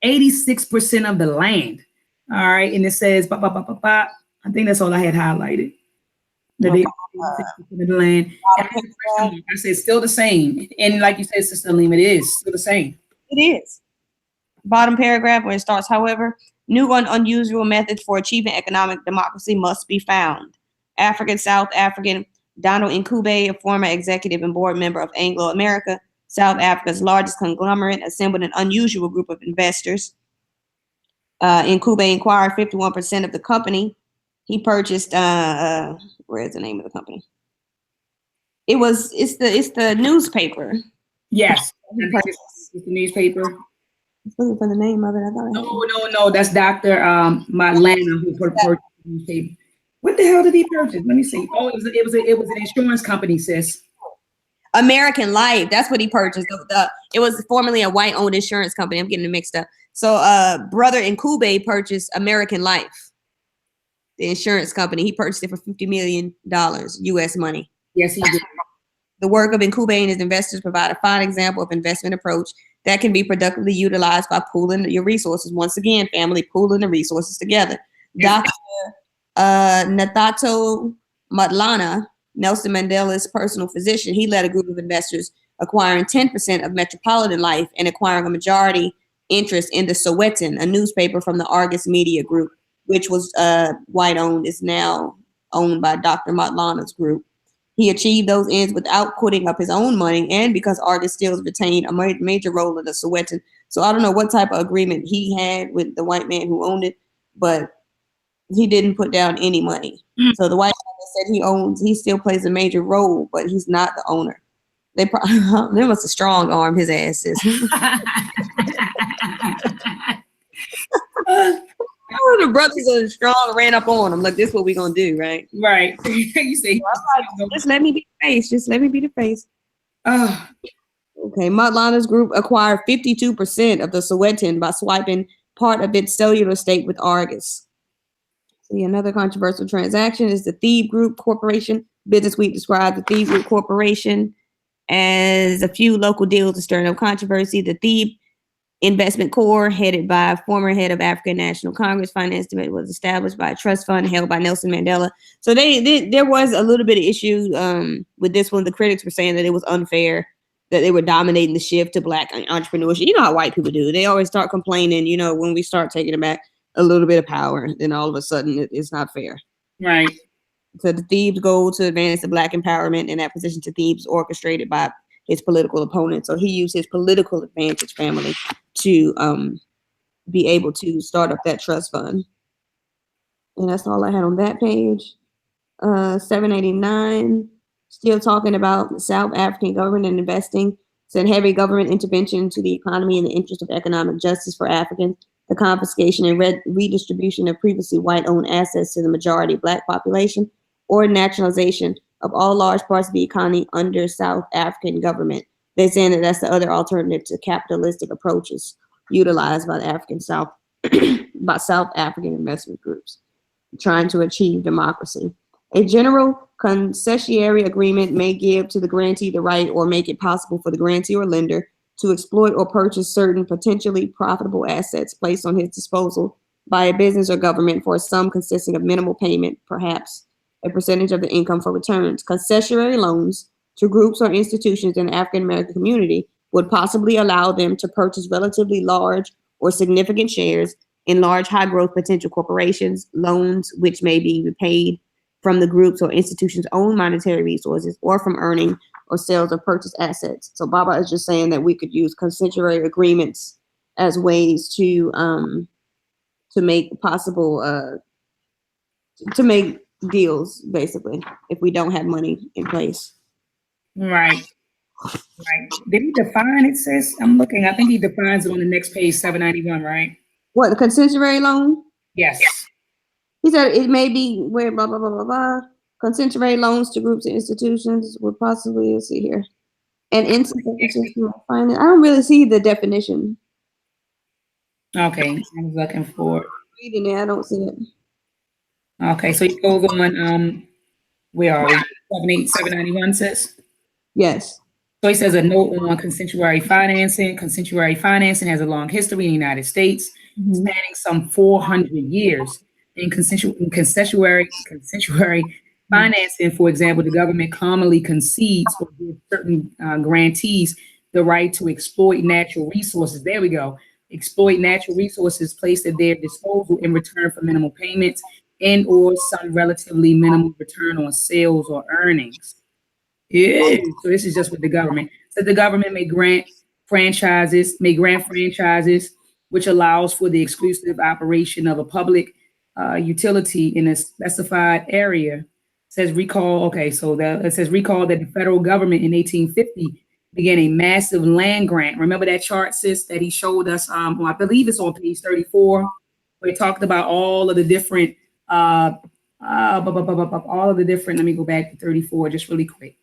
86% of the land. All right. And it says, I think that's all I had highlighted. That they 86% of the land. I said, still the same. And like you said, Sister Aleem, it is still the same. It is. Bottom paragraph where it starts, however, new and unusual methods for achieving economic democracy must be found. South African Donald Nkube, a former executive and board member of Anglo America, South Africa's largest conglomerate, assembled an unusual group of investors. Nkube acquired 51% of the company. He purchased, where is the name of the company? It's the newspaper. Yes, it's the newspaper. I was looking for the name of it. I thought No, that's Dr. Matlana who purchased the newspaper. What the hell did he purchase? Let me see. Oh, it was an insurance company, sis. American Life. That's what he purchased. It was formerly a white-owned insurance company. I'm getting it mixed up. So, brother Nkube purchased American Life, the insurance company. He purchased it for $50 million U.S. money. Yes, he did. The work of Nkube and his investors provide a fine example of investment approach that can be productively utilized by pooling your resources. Once again, family, pooling the resources together. Dr. Nathato Matlana, Nelson Mandela's personal physician, he led a group of investors acquiring 10% of Metropolitan Life and acquiring a majority interest in the Sowetan, a newspaper from the Argus Media Group, which was white-owned, is now owned by Dr. Matlana's group. He achieved those ends without putting up his own money and because Argus still retained a major role in the Sowetan. So I don't know what type of agreement he had with the white man who owned it, but he didn't put down any money. So the white man that said he still plays a major role, but he's not the owner. They must have strong armed his asses. The brothers are strong, ran up on him. Like, this is what we gonna do, right? Right. You say, just let me be the face. Just let me be the face. Okay. Matlana's group acquired 52% of the Sowetan by swiping part of its cellular stake with Argus. See, another controversial transaction is the Thebe Group Corporation. Business Week described the Thebe Group Corporation as a few local deals to stir up controversy. The Thebe Investment Corps, headed by a former head of African National Congress, financed it, was established by a trust fund held by Nelson Mandela. So there was a little bit of issue with this one. The critics were saying that it was unfair, that they were dominating the shift to Black entrepreneurship. You know how white people do. They always start complaining, when we start taking back a little bit of power, then all of a sudden it's not fair. Right. So the Thebes goal to advance the Black empowerment, and that position to Thebes orchestrated by his political opponent. So he used his political advantage family to be able to start up that trust fund. And that's all I had on that page. 789, still talking about the South African government and investing. Said heavy government intervention into the economy in the interest of economic justice for Africans, the confiscation and redistribution of previously white-owned assets to the majority Black population, or nationalization of all large parts of the economy under South African government. They're saying that that's the other alternative to capitalistic approaches utilized by the African South, by South African investment groups, trying to achieve democracy. A general concessionary agreement may give to the grantee the right or make it possible for the grantee or lender to exploit or purchase certain potentially profitable assets placed on his disposal by a business or government for a sum consisting of minimal payment, perhaps a percentage of the income for returns. Concessionary loans to groups or institutions in the African American community would possibly allow them to purchase relatively large or significant shares in large high growth potential corporations, loans which may be repaid from the groups or institutions' own monetary resources or from earning or sales of purchased assets. So Baba is just saying that we could use concessionary agreements as ways to make possible to make deals, basically, if we don't have money in place. Right. Right. Did he define it, sis? I'm looking. I think he defines it on the next page, 791, right? What, the concessionary loan? Yes. He said it may be where blah, blah, blah, blah, blah. Concessionary loans to groups and institutions would possibly, let's see here. And institutional finance. I don't really see the definition. Okay. I was looking for it. Reading it, I don't see it. Okay. So he goes on, where are we? 791, sis? Yes. So he says a note on consensuary financing. Consensuary financing has a long history in the United States, spanning some 400 years. In consensuary financing, for example, the government commonly concedes or gives certain grantees the right to exploit natural resources. There we go. Exploit natural resources placed at their disposal in return for minimal payments and or some relatively minimal return on sales or earnings. Yeah. So this is just with the government. So the government may grant franchises, which allows for the exclusive operation of a public utility in a specified area. It says recall. Okay, so it says recall that the federal government in 1850 began a massive land grant. Remember that chart, sis, that he showed us? I believe it's on page 34, where he talked about all of the different, all of the different. Let me go back to 34 just really quick.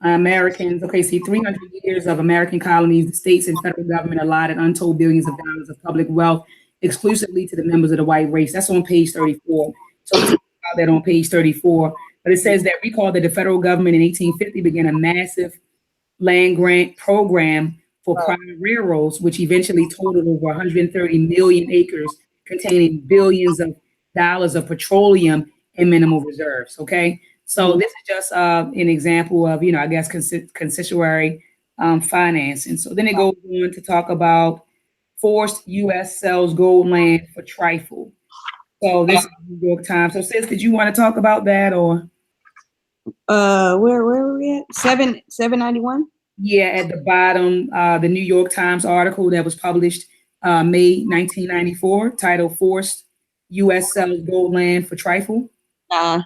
Americans, okay, see 300 years of American colonies, the states and federal government allotted untold billions of dollars of public wealth exclusively to the members of the white race. That's on page 34. So we talk about that on page 34. But it says that recall that the federal government in 1850 began a massive land grant program for private railroads, which eventually totaled over 130 million acres containing billions of dollars of petroleum and minimal reserves. Okay. So this is just an example of, I guess, concessionary financing. So then it goes on to talk about forced U.S. sells gold land for trifle. So this is the New York Times. So sis, did you want to talk about that or? Where were we at? 791? Yeah, at the bottom, the New York Times article that was published May 1994, titled "Forced U.S. Sells Gold Land for Trifle." Nah.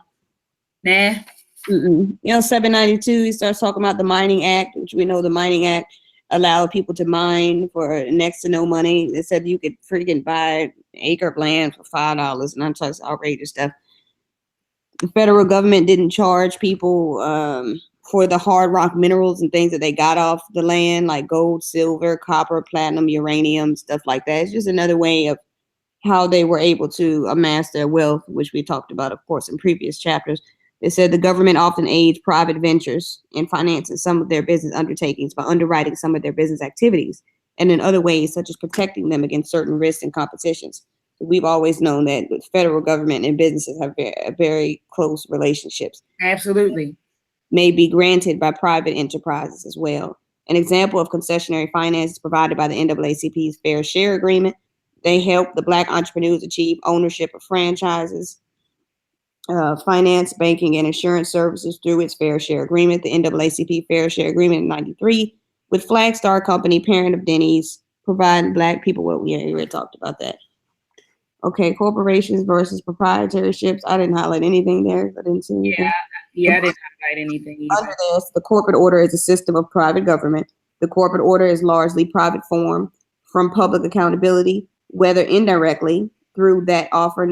792, he starts talking about the Mining Act, which we know the Mining Act allowed people to mine for next to no money. It said you could freaking buy an acre of land for $5 and such outrageous stuff. The federal government didn't charge people for the hard rock minerals and things that they got off the land, like gold, silver, copper, platinum, uranium, stuff like that. It's just another way of how they were able to amass their wealth, which we talked about, of course, in previous chapters. They said the government often aids private ventures in financing some of their business undertakings by underwriting some of their business activities, and in other ways, such as protecting them against certain risks and competitions. We've always known that the federal government and businesses have very close relationships. Absolutely. May be granted by private enterprises as well. An example of concessionary finance is provided by the NAACP's Fair Share Agreement. They help the Black entrepreneurs achieve ownership of franchises, finance, banking, and insurance services through its Fair Share Agreement. The NAACP Fair Share Agreement in 93 with Flagstar Company, parent of Denny's, providing Black people, well, we already talked about that. Okay, corporations versus proprietorships. I didn't highlight anything there. I didn't see anything. Yeah, I didn't highlight anything either. Under this, the corporate order is a system of private government. The corporate order is largely private form from public accountability, whether indirectly through that offer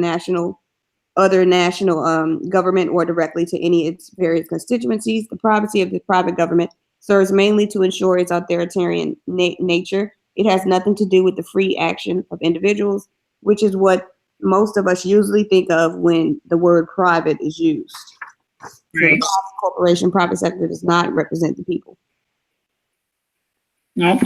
other national government or directly to any of its various constituencies. The privacy of the private government serves mainly to ensure its authoritarian nature. It has nothing to do with the free action of individuals, which is what most of us usually think of when the word private is used. Right. So the corporation, private sector does not represent the people. No.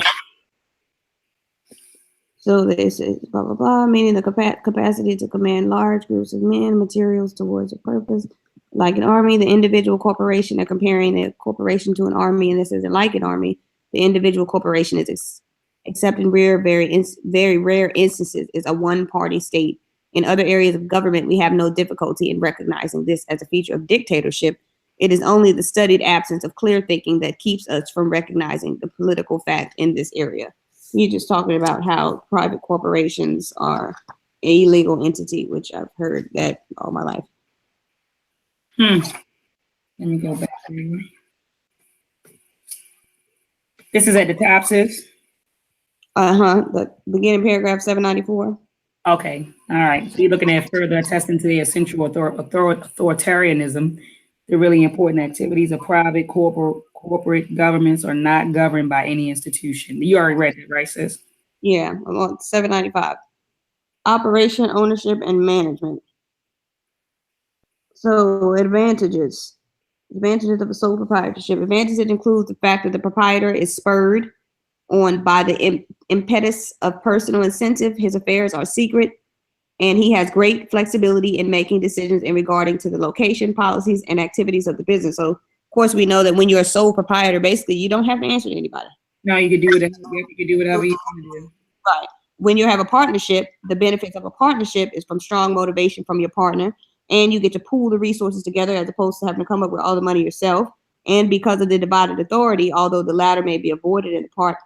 So this is blah, blah, blah, meaning the capacity to command large groups of men, materials towards a purpose. Like an army, the individual corporation, they're comparing a corporation to an army, and this isn't like an army. The individual corporation is except in very rare instances, is a one-party state. In other areas of government, we have no difficulty in recognizing this as a feature of dictatorship. It is only the studied absence of clear thinking that keeps us from recognizing the political fact in this area. You're just talking about how private corporations are an illegal entity, which I've heard that all my life. Let me go back here. This is at the top, sis? The beginning paragraph 794. Okay, all right. So you're looking at further attesting to the essential authoritarianism. The really important activities of private corporate governments are not governed by any institution. You already read it, right, sis? Yeah, I'm on 795. Operation, ownership, and management. So advantages of a sole proprietorship. Advantages include the fact that the proprietor is spurred on by the impetus of personal incentive. His affairs are secret, and he has great flexibility in making decisions in regarding to the location, policies, and activities of the business. So, of course, we know that when you're a sole proprietor, basically, you don't have to answer to anybody. No, you can do whatever you want to do. Right. When you have a partnership, the benefits of a partnership is from strong motivation from your partner, and you get to pool the resources together as opposed to having to come up with all the money yourself. And because of the divided authority, although the latter may be avoided in the part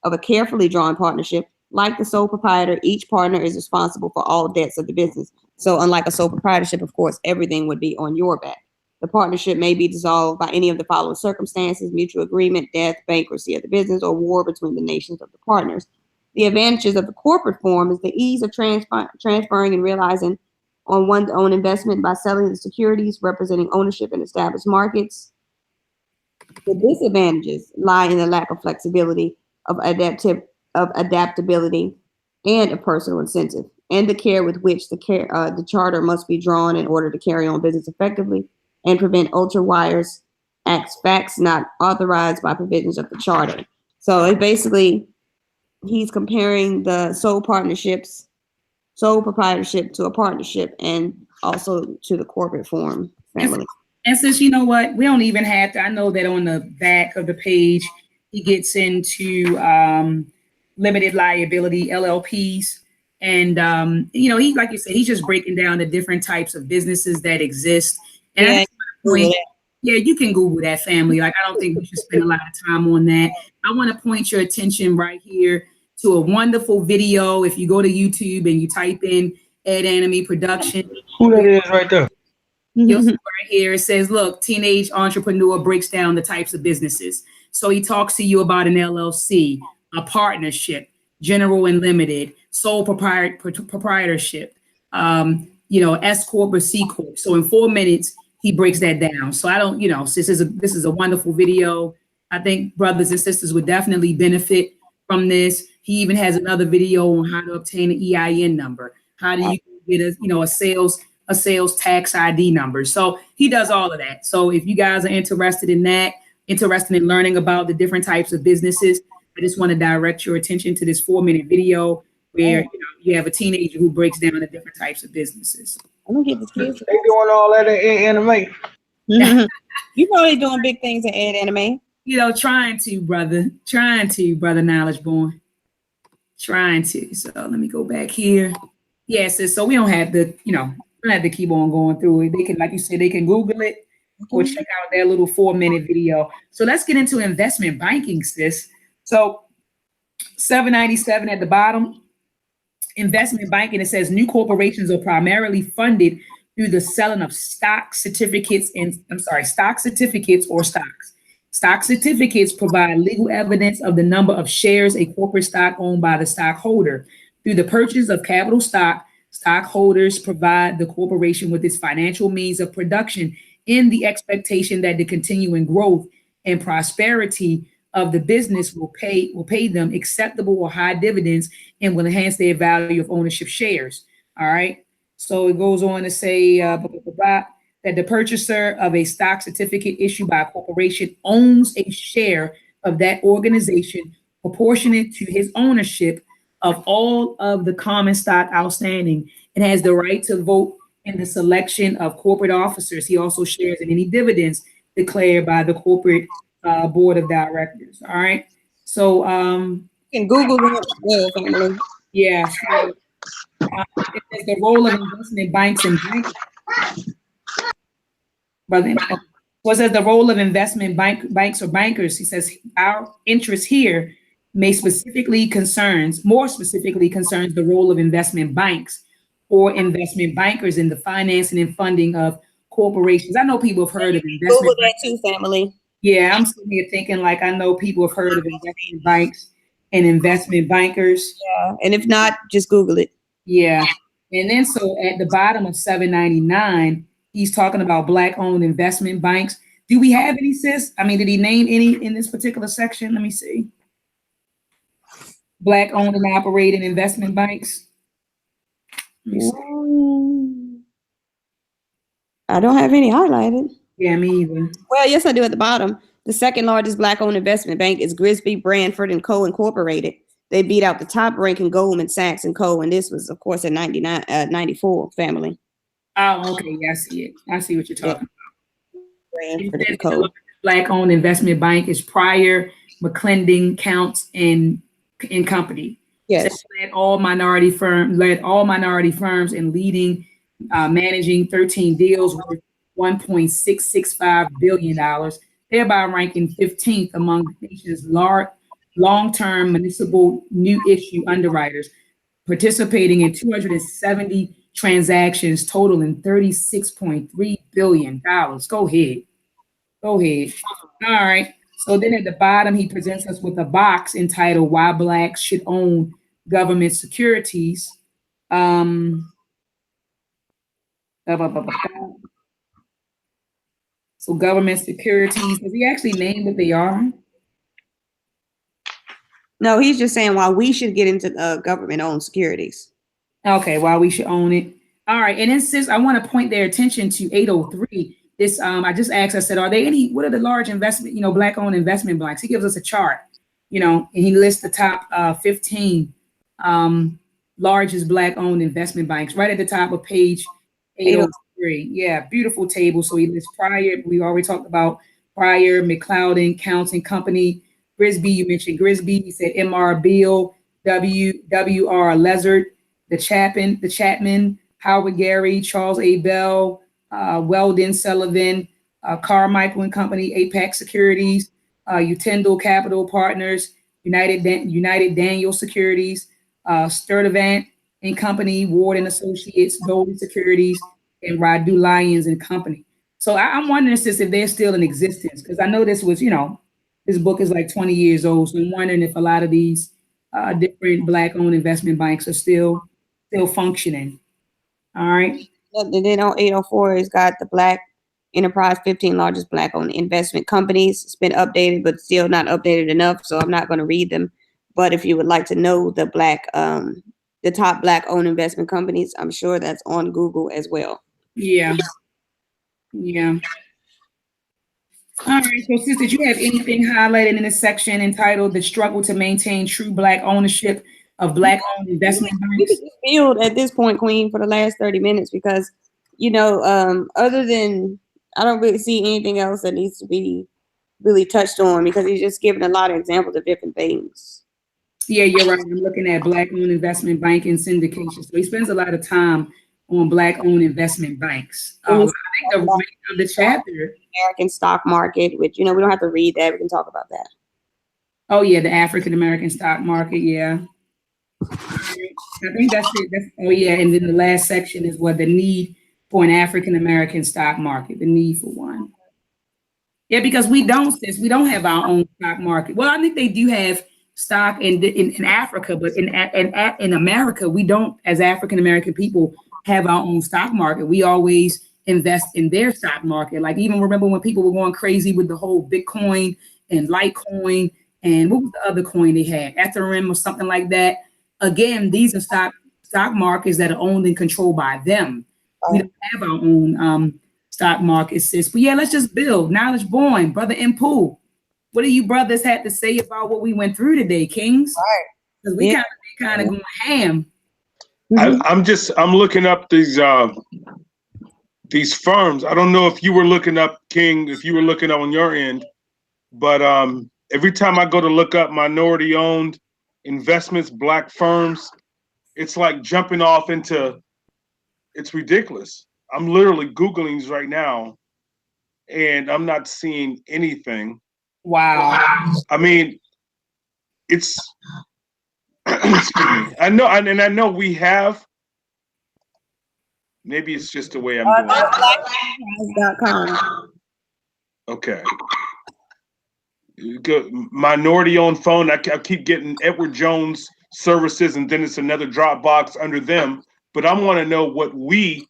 of a carefully drawn partnership, like the sole proprietor, each partner is responsible for all debts of the business. So unlike a sole proprietorship, of course, everything would be on your back. The partnership may be dissolved by any of the following circumstances: mutual agreement, death, bankruptcy of the business, or war between the nations of the partners. The advantages of the corporate form is the ease of transferring and realizing on one's own investment by selling the securities, representing ownership in established markets. The disadvantages lie in the lack of flexibility, of adaptability, and of personal incentive, and the care with which the charter must be drawn in order to carry on business effectively and prevent ultra wires facts not authorized by provisions of the charter. So it basically, he's comparing the sole proprietorship to a partnership, and also to the corporate form, family. And since you know what, we don't even have to, I know that on the back of the page, he gets into limited liability, LLPs. And, you know, he, like you said, he's just breaking down the different types of businesses that exist. And I just want to point, yeah, you can Google that, family. Like, I don't think we should spend a lot of time on that. I want to point your attention right here to a wonderful video. If you go to YouTube and you type in Ed Anime Production. Who that is right there? You'll see right here, it says, look, teenage entrepreneur breaks down the types of businesses. So he talks to you about an LLC, a partnership, general and limited, sole proprietorship, you know, S Corp or C Corp. So in 4 minutes, he breaks that down. So I don't, you know, this is a wonderful video. I think brothers and sisters would definitely benefit from this. He even has another video on how to obtain an EIN number. How do you get a, you know, a sales tax ID number? So he does all of that. So if you guys are interested in that, interested in learning about the different types of businesses, I just want to direct your attention to this 4-minute video where you know, you have a teenager who breaks down the different types of businesses. I'm gonna get this kid. They doing all that in anime. You probably doing big things in Ed Anime. You know, trying to, brother Knowledge Born. Trying to. So let me go back here. Yes, so we don't have to, you know, we don't have to keep on going through it. They can, like you said, they can Google it or check out their little 4-minute video. So let's get into investment banking, sis. So 797 at the bottom, investment banking, it says new corporations are primarily funded through the selling of stock certificates or stocks. Stock certificates provide legal evidence of the number of shares a corporate stock owned by the stockholder. Through the purchase of capital stock, stockholders provide the corporation with its financial means of production in the expectation that the continuing growth and prosperity of the business will pay them acceptable or high dividends and will enhance their value of ownership shares. All right. So it goes on to say that the purchaser of a stock certificate issued by a corporation owns a share of that organization proportionate to his ownership of all of the common stock outstanding and has the right to vote in the selection of corporate officers. He also shares in any dividends declared by the corporate board of directors. All right. So you can Google it. Family. Yeah. So, it says the role of investment banks and banks. So it says the role of investment banks or bankers. He says our interest here more specifically concerns the role of investment banks or investment bankers in the financing and funding of corporations. I know people have heard of investment Google that too, family. Yeah, I'm sitting here thinking like I know people have heard of investment banks and investment bankers. Yeah, and if not, just Google it. Yeah, and then so at the bottom of 799, he's talking about Black-owned investment banks. Do we have any, sis? I mean, did he name any in this particular section? Let me see. Black-owned and operated investment banks. I don't have any highlighted. Yeah, me either. Well, yes, I do at the bottom. The second largest Black-owned investment bank is Grisby, Branford & Co. Incorporated. They beat out the top-ranking Goldman Sachs & Co. And this was, of course, in 94, family. Oh, okay. Yeah, I see it. I see what you're talking about. Branford & Co. Black-owned investment bank is Pryor, McClendon, Counts, and Company. Yes. So led all minority firms in leading, managing 13 deals worth $1.665 billion, thereby ranking 15th among the nation's long-term municipal new issue underwriters, participating in 270 transactions totaling $36.3 billion. Go ahead. All right. So then at the bottom, he presents us with a box entitled Why Blacks Should Own Government Securities. So government securities, does he actually name what they are? No, he's just saying why we should get into government-owned securities. Okay, why we should own it. All right, and then sis, I want to point their attention to 803. This, I just asked, I said, what are the large investment, Black-owned investment banks? He gives us a chart, and he lists the top 15 largest Black-owned investment banks right at the top of page 803. Yeah, beautiful table. So he lists Pryor. We already talked about Pryor, McLeod Counting Company. Grisby, you mentioned Grisby. He said M.R. Beal, W.R. Lezard, the Chapman, Howard Gary, Charles A. Bell, Weldon Sullivan, Carmichael and Company, Apex Securities, Utendal Capital Partners, United Daniel Securities, Sturdivant and Company, Ward and Associates, Golden Securities, and Radu Lyons and Company. So I'm wondering, sis, if they're still in existence, because I know this was, this book is like 20 years old. So I'm wondering if a lot of these different Black-owned investment banks are still functioning. All right. And then on 804, it's got the Black Enterprise 15 largest Black-owned investment companies. It's been updated, but still not updated enough. So I'm not going to read them. But if you would like to know the top Black-owned investment companies, I'm sure that's on Google as well. Yeah. Yeah. All right. So, sis, did you have anything highlighted in this section entitled "The Struggle to Maintain True Black Ownership of Black-Owned Investment Banks"? We could just build at this point, Queen, for the last 30 minutes because, other than I don't really see anything else that needs to be really touched on because he's just giving a lot of examples of different things. Yeah, you're right. I'm looking at Black-owned investment banking syndication. So he spends a lot of time on Black-owned investment banks. I think the remainder of the chapter, American stock market, which we don't have to read that. We can talk about that. Oh yeah, the African American stock market. Yeah, I think that's it. And then the last section is what the need for an African American stock market. The need for one. Yeah, because we don't have our own stock market. Well, I think they do have stock in Africa, but in America, we don't, as African American people, have our own stock market. We always invest in their stock market. Like even remember when people were going crazy with the whole Bitcoin and Litecoin and what was the other coin they had, Ethereum or something like that. Again, these are stock markets that are owned and controlled by them. We don't have our own stock market, sis. But yeah, let's just build. Knowledge born, Brother M. Poole. What do you brothers had to say about what we went through today, Kings? Right. Because we kind of going ham. I'm looking up these firms. I don't know if you were looking up, King, if you were looking on your end, but every time I go to look up minority-owned investments, Black firms, it's like jumping off into, it's ridiculous. I'm literally Googling these right now, and I'm not seeing anything. Wow. I mean, it's, excuse me. I know we have. Maybe it's just the way I'm doing it. Blackenterprise.com. Okay. Good. Minority-owned phone. I keep getting Edward Jones services, and then it's another Dropbox under them. But I want to know what we,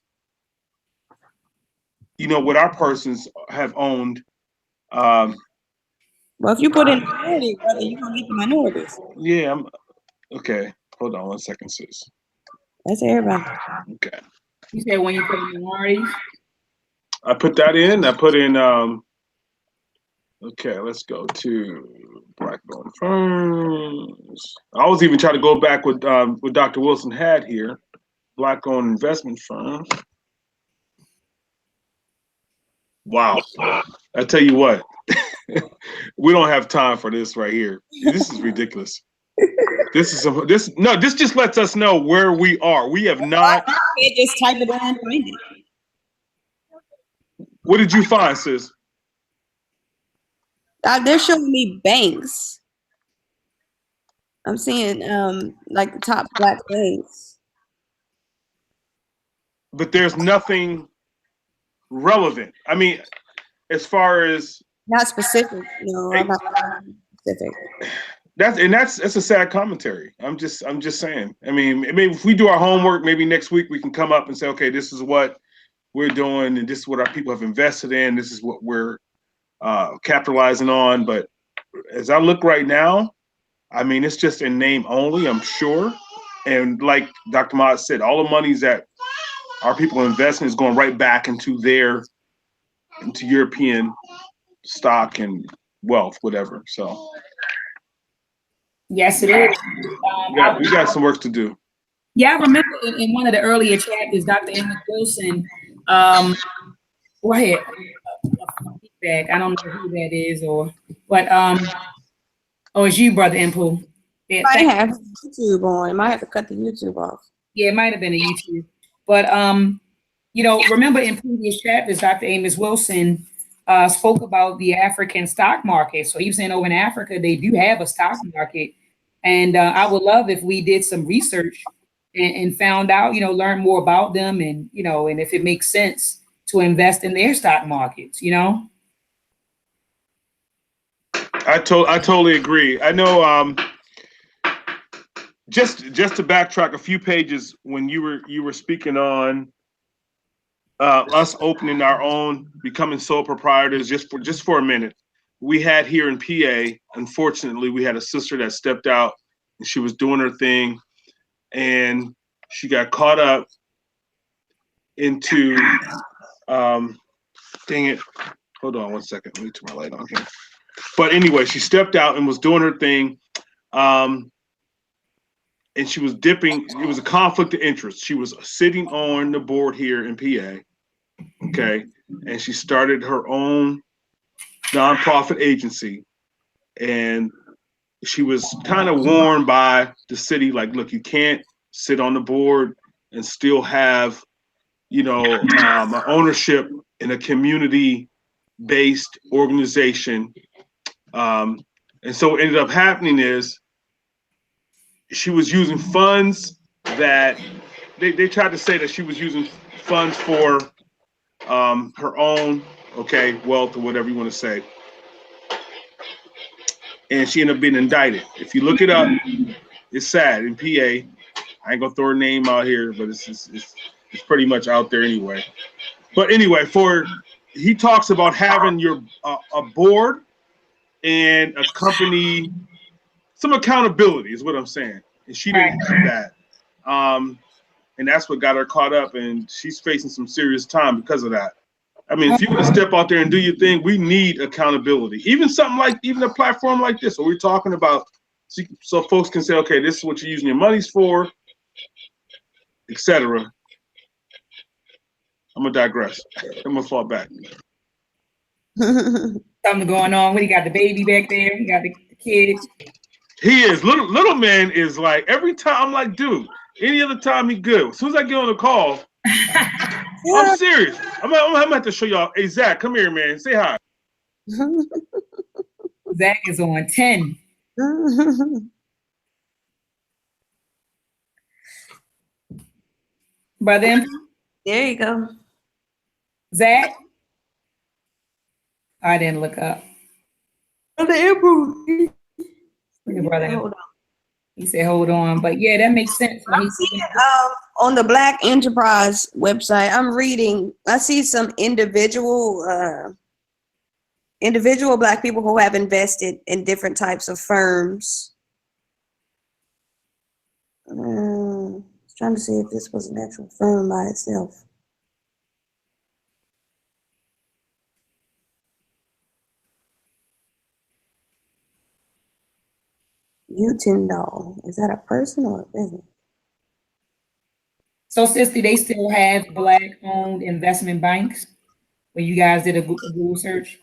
what our persons have owned. Well, if you put in minority, brother, you're going to get the minorities. Yeah. Okay. Hold on 1 second, sis. That's everybody. Okay. You said when you put in minorities? I put that in. I put in, okay, let's go to Black-owned firms. I was even trying to go back with what Dr. Wilson had here. Black-owned investment firms. Wow. I tell you what, we don't have time for this right here. This is ridiculous. This just lets us know where we are. We have not. Just type it in and find it. What did you find, sis? They're showing me banks. I'm seeing like the top Black banks. But there's nothing relevant. I mean, as far as not specific, I'm not specific. That's a sad commentary. I'm just saying. I mean, maybe if we do our homework, maybe next week we can come up and say, okay, this is what we're doing, and this is what our people have invested in. This is what we're capitalizing on. But as I look right now, I mean, it's just in name only, I'm sure. And like Dr. Maat said, all the monies that our people invest in is going right back into European stock and wealth, whatever. So yes, it is. We got some work to do. Yeah, I remember in one of the earlier chapters, Dr. Amos Wilson Go ahead. Feedback. I don't know who that is but oh, it's you, Brother Impu. Yeah, Might have YouTube on. Might have to cut the YouTube off. Yeah, it might have been a YouTube. But remember in previous chapters, Dr. Amos Wilson spoke about the African stock market. So he was saying over in Africa, they do have a stock market. And I would love if we did some research and found out, learn more about them and, and if it makes sense to invest in their stock markets, I totally agree. I know. Just to backtrack a few pages, when you were speaking on us opening our own, becoming sole proprietors, just for a minute, we had here in PA. Unfortunately, we had a sister that stepped out and she was doing her thing, and she got caught up into. Dang it! Hold on one second. Let me turn my light on here. But anyway, she stepped out and was doing her thing. And she was dipping. It was a conflict of interest. She was sitting on the board here in PA, okay? And she started her own nonprofit agency. And she was kind of warned by the city, like, look, you can't sit on the board and still have, an ownership in a community-based organization. And so what ended up happening is, she was using funds that they tried to say that she was using funds for her own, wealth or whatever you want to say. And she ended up being indicted. If you look it up, it's sad in PA. I ain't gonna throw her name out here, but it's pretty much out there anyway. But anyway, he talks about having a board and a company. Some accountability is what I'm saying. And she didn't have that. And that's what got her caught up, and she's facing some serious time because of that. I mean, if you're gonna step out there and do your thing, we need accountability. Even a platform like this, what we're talking about, so folks can say, okay, this is what you're using your monies for, etc. I'm gonna digress. I'm gonna fall back. Something going on. We got the baby back there. We got the kids. He is. Little man is like, every time I'm like, dude, any other time he good. As soon as I get on the call, I'm serious. I'm gonna have to show y'all. Hey, Zach, come here, man. Say hi. Zach is on 10. Brother, there you go. Zach? I didn't look up. Brother, hold on. He said, "Hold on," but yeah, that makes sense. I'm seeing on the Black Enterprise website. I'm reading. I see some individual Black people who have invested in different types of firms. I was trying to see if this was an actual firm by itself. Utindall. Is that a person or a business? So, sister, they still have Black-owned investment banks when you guys did a Google search?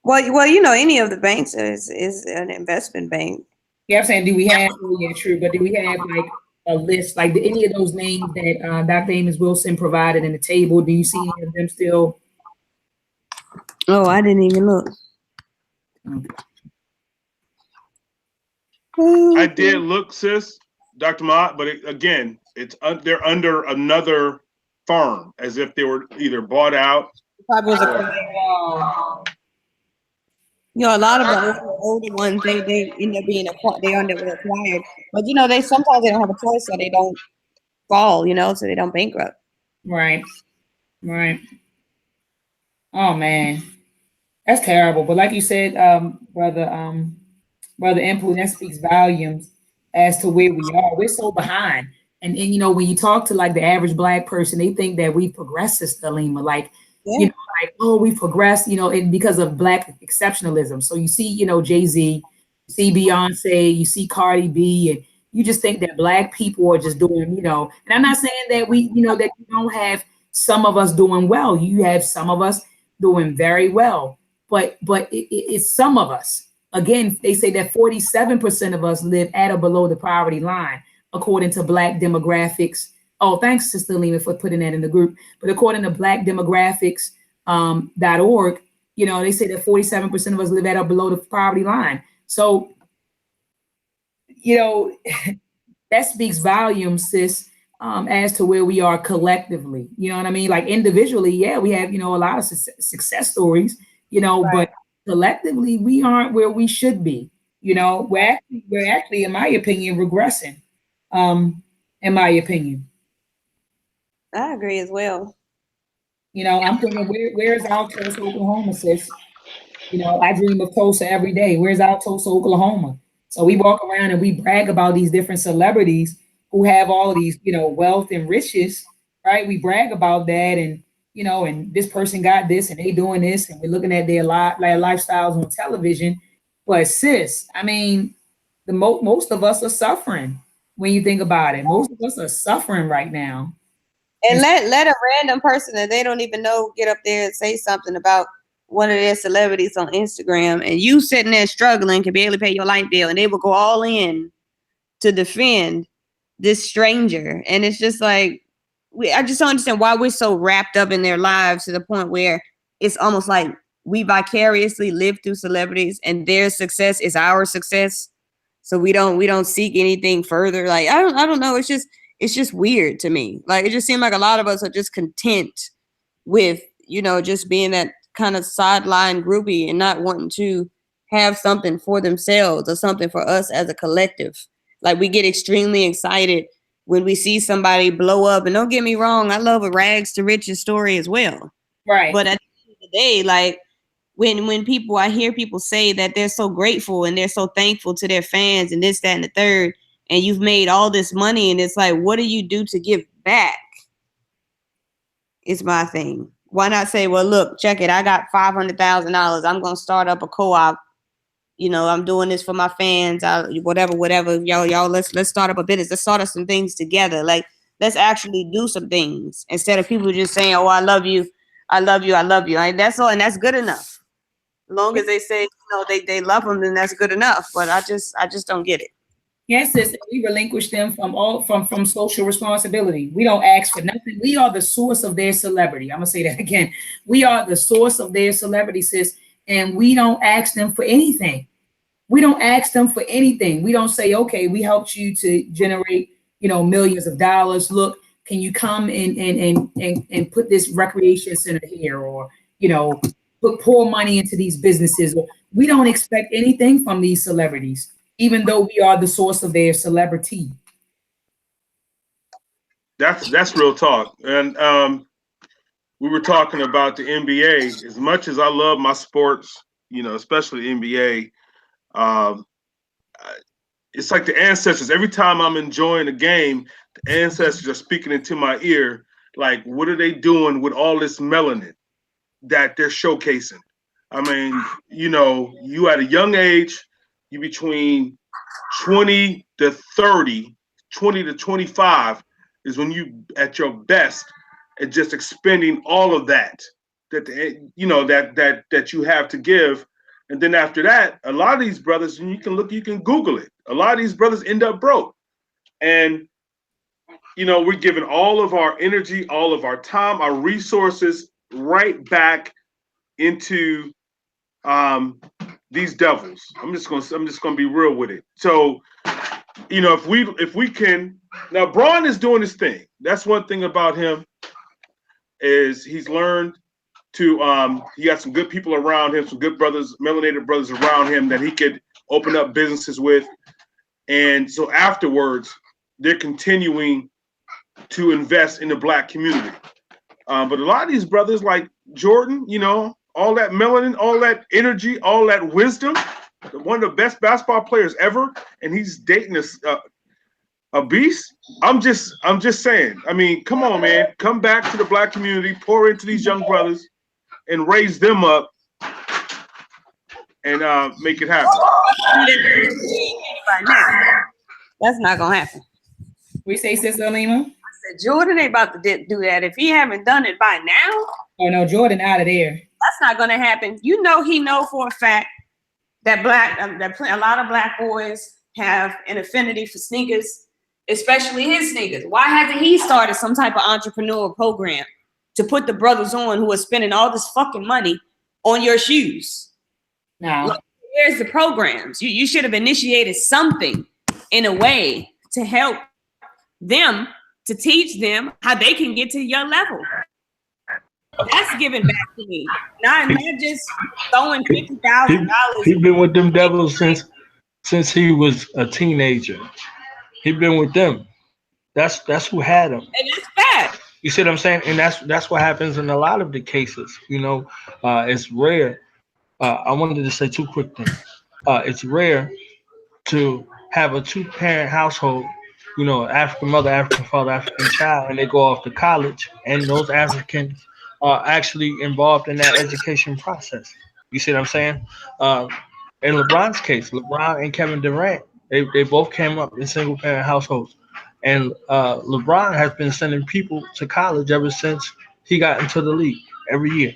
Well, any of the banks is an investment bank. Yeah, I'm saying, do we have? Oh, yeah, true. But do we have like a list, like any of those names that Dr. Amos Wilson provided in the table? Do you see any of them still? Oh, I didn't even look. Okay. I did look, sis, Dr. Maat, but again, they're under another firm, as if they were either bought out. Probably was a a lot of the older ones, they end up being acquired. But they sometimes they don't have a choice, so they don't fall, so they don't bankrupt. Right. Oh man, that's terrible. But like you said, Brother Impu, that speaks volumes as to where we are. We're so behind. And when you talk to like the average Black person, they think that we've progressed, Sister Alima. Like, oh, we've progressed, and because of Black exceptionalism. So you see, Jay-Z, you see Beyonce, you see Cardi B, and you just think that Black people are just doing, and I'm not saying that that you don't have some of us doing well. You have some of us doing very well, but it's some of us. Again, they say that 47% of us live at or below the poverty line, according to Black demographics. Oh, thanks, Sister Lima, for putting that in the group. But according to Black demographics, .org, they say that 47% of us live at or below the poverty line. So, that speaks volumes, sis, as to where we are collectively. You know what I mean? Like individually, yeah, we have, a lot of success stories, Right. But collectively, we aren't where we should be. We're actually, in my opinion, regressing. In my opinion. I agree as well. I'm thinking, where's our Tulsa, Oklahoma, sis? I dream of Tulsa every day. Where's our Tulsa, Oklahoma? So we walk around and we brag about these different celebrities who have all of these, wealth and riches, right? We brag about that, and and this person got this, and they doing this, and we're looking at their lifestyles on television. But sis, I mean, most of us are suffering when you think about it. Most of us are suffering right now. And let a random person that they don't even know get up there and say something about one of their celebrities on Instagram, and you sitting there struggling, can barely pay your light bill, and they will go all in to defend this stranger. And it's just like, I just don't understand why we're so wrapped up in their lives to the point where it's almost like we vicariously live through celebrities and their success is our success. So we don't seek anything further. Like, I don't know. It's just weird to me. Like, it just seems like a lot of us are just content with, just being that kind of sideline groupie and not wanting to have something for themselves or something for us as a collective. Like, we get extremely excited when we see somebody blow up. And don't get me wrong, I love a rags to riches story as well. Right. But at the end of the day, like, when I hear people say that they're so grateful and they're so thankful to their fans and this, that, and the third, and you've made all this money, and it's like, what do you do to give back? It's my thing. Why not say, well, look, check it. I got $500,000. I'm going to start up a co-op. I'm doing this for my fans. Whatever. Y'all, let's start up a business. Let's start up some things together. Like, let's actually do some things instead of people just saying, oh, I love you. I love you. I love you. Like, that's all. And that's good enough. As long as they say, they love them, then that's good enough. But I just don't get it. Yes, sis, we relinquish them from social responsibility. We don't ask for nothing. We are the source of their celebrity. I'm gonna say that again. We are the source of their celebrity, sis, and we don't ask them for anything. We don't ask them for anything. We don't say, okay, we helped you to generate, millions of dollars. Look, can you come and put this recreation center here, or pour money into these businesses? We don't expect anything from these celebrities, even though we are the source of their celebrity. That's real talk. And we were talking about the NBA. As much as I love my sports, especially NBA, it's like the ancestors. Every time I'm enjoying a game, the ancestors are speaking into my ear. Like, what are they doing with all this melanin that they're showcasing? I mean, you at a young age, you between 20 to 30, 20 to 25 is when you at your best at just expending all of that you have to give. And then after that, a lot of these brothers, and you can Google it. A lot of these brothers end up broke. And, we're giving all of our energy, all of our time, our resources right back into these devils. I'm just gonna be real with it. So, if we can, now Braun is doing his thing. That's one thing about him, is he's learned to he got some good people around him, some good brothers, melanated brothers around him that he could open up businesses with. And so afterwards, they're continuing to invest in the Black community. But a lot of these brothers like Jordan, all that melanin, all that energy, all that wisdom, one of the best basketball players ever, and he's dating a beast. I'm just saying. I mean, come on, man. Come back to the Black community, pour into these young brothers, and raise them up, and make it happen. That's not gonna happen. We say, Sister Alima? I said, Jordan ain't about to do that. If he haven't done it by now, Oh no, Jordan out of there. that's not gonna happen. You know, he know for a fact that a lot of black boys have an affinity for sneakers, especially his sneakers. Why hasn't he started some type of entrepreneurial program to put the brothers on who are spending all this fucking money on your shoes? No. Look, where's the programs? You should have initiated something in a way to help them, to teach them how they can get to your level. That's giving back to me. Not just throwing $50,000. He been with them devils since he was a teenager. He been with them. That's who had him. And it's bad. You see what I'm saying? And that's what happens in a lot of the cases. You know, it's rare. I wanted to say two quick things. It's rare to have a two-parent household, you know, African mother, African father, African child, and they go off to college, and those Africans are actually involved in that education process. You see what I'm saying? In LeBron's case, LeBron and Kevin Durant, they both came up in single-parent households. And LeBron has been sending people to college ever since he got into the league every year.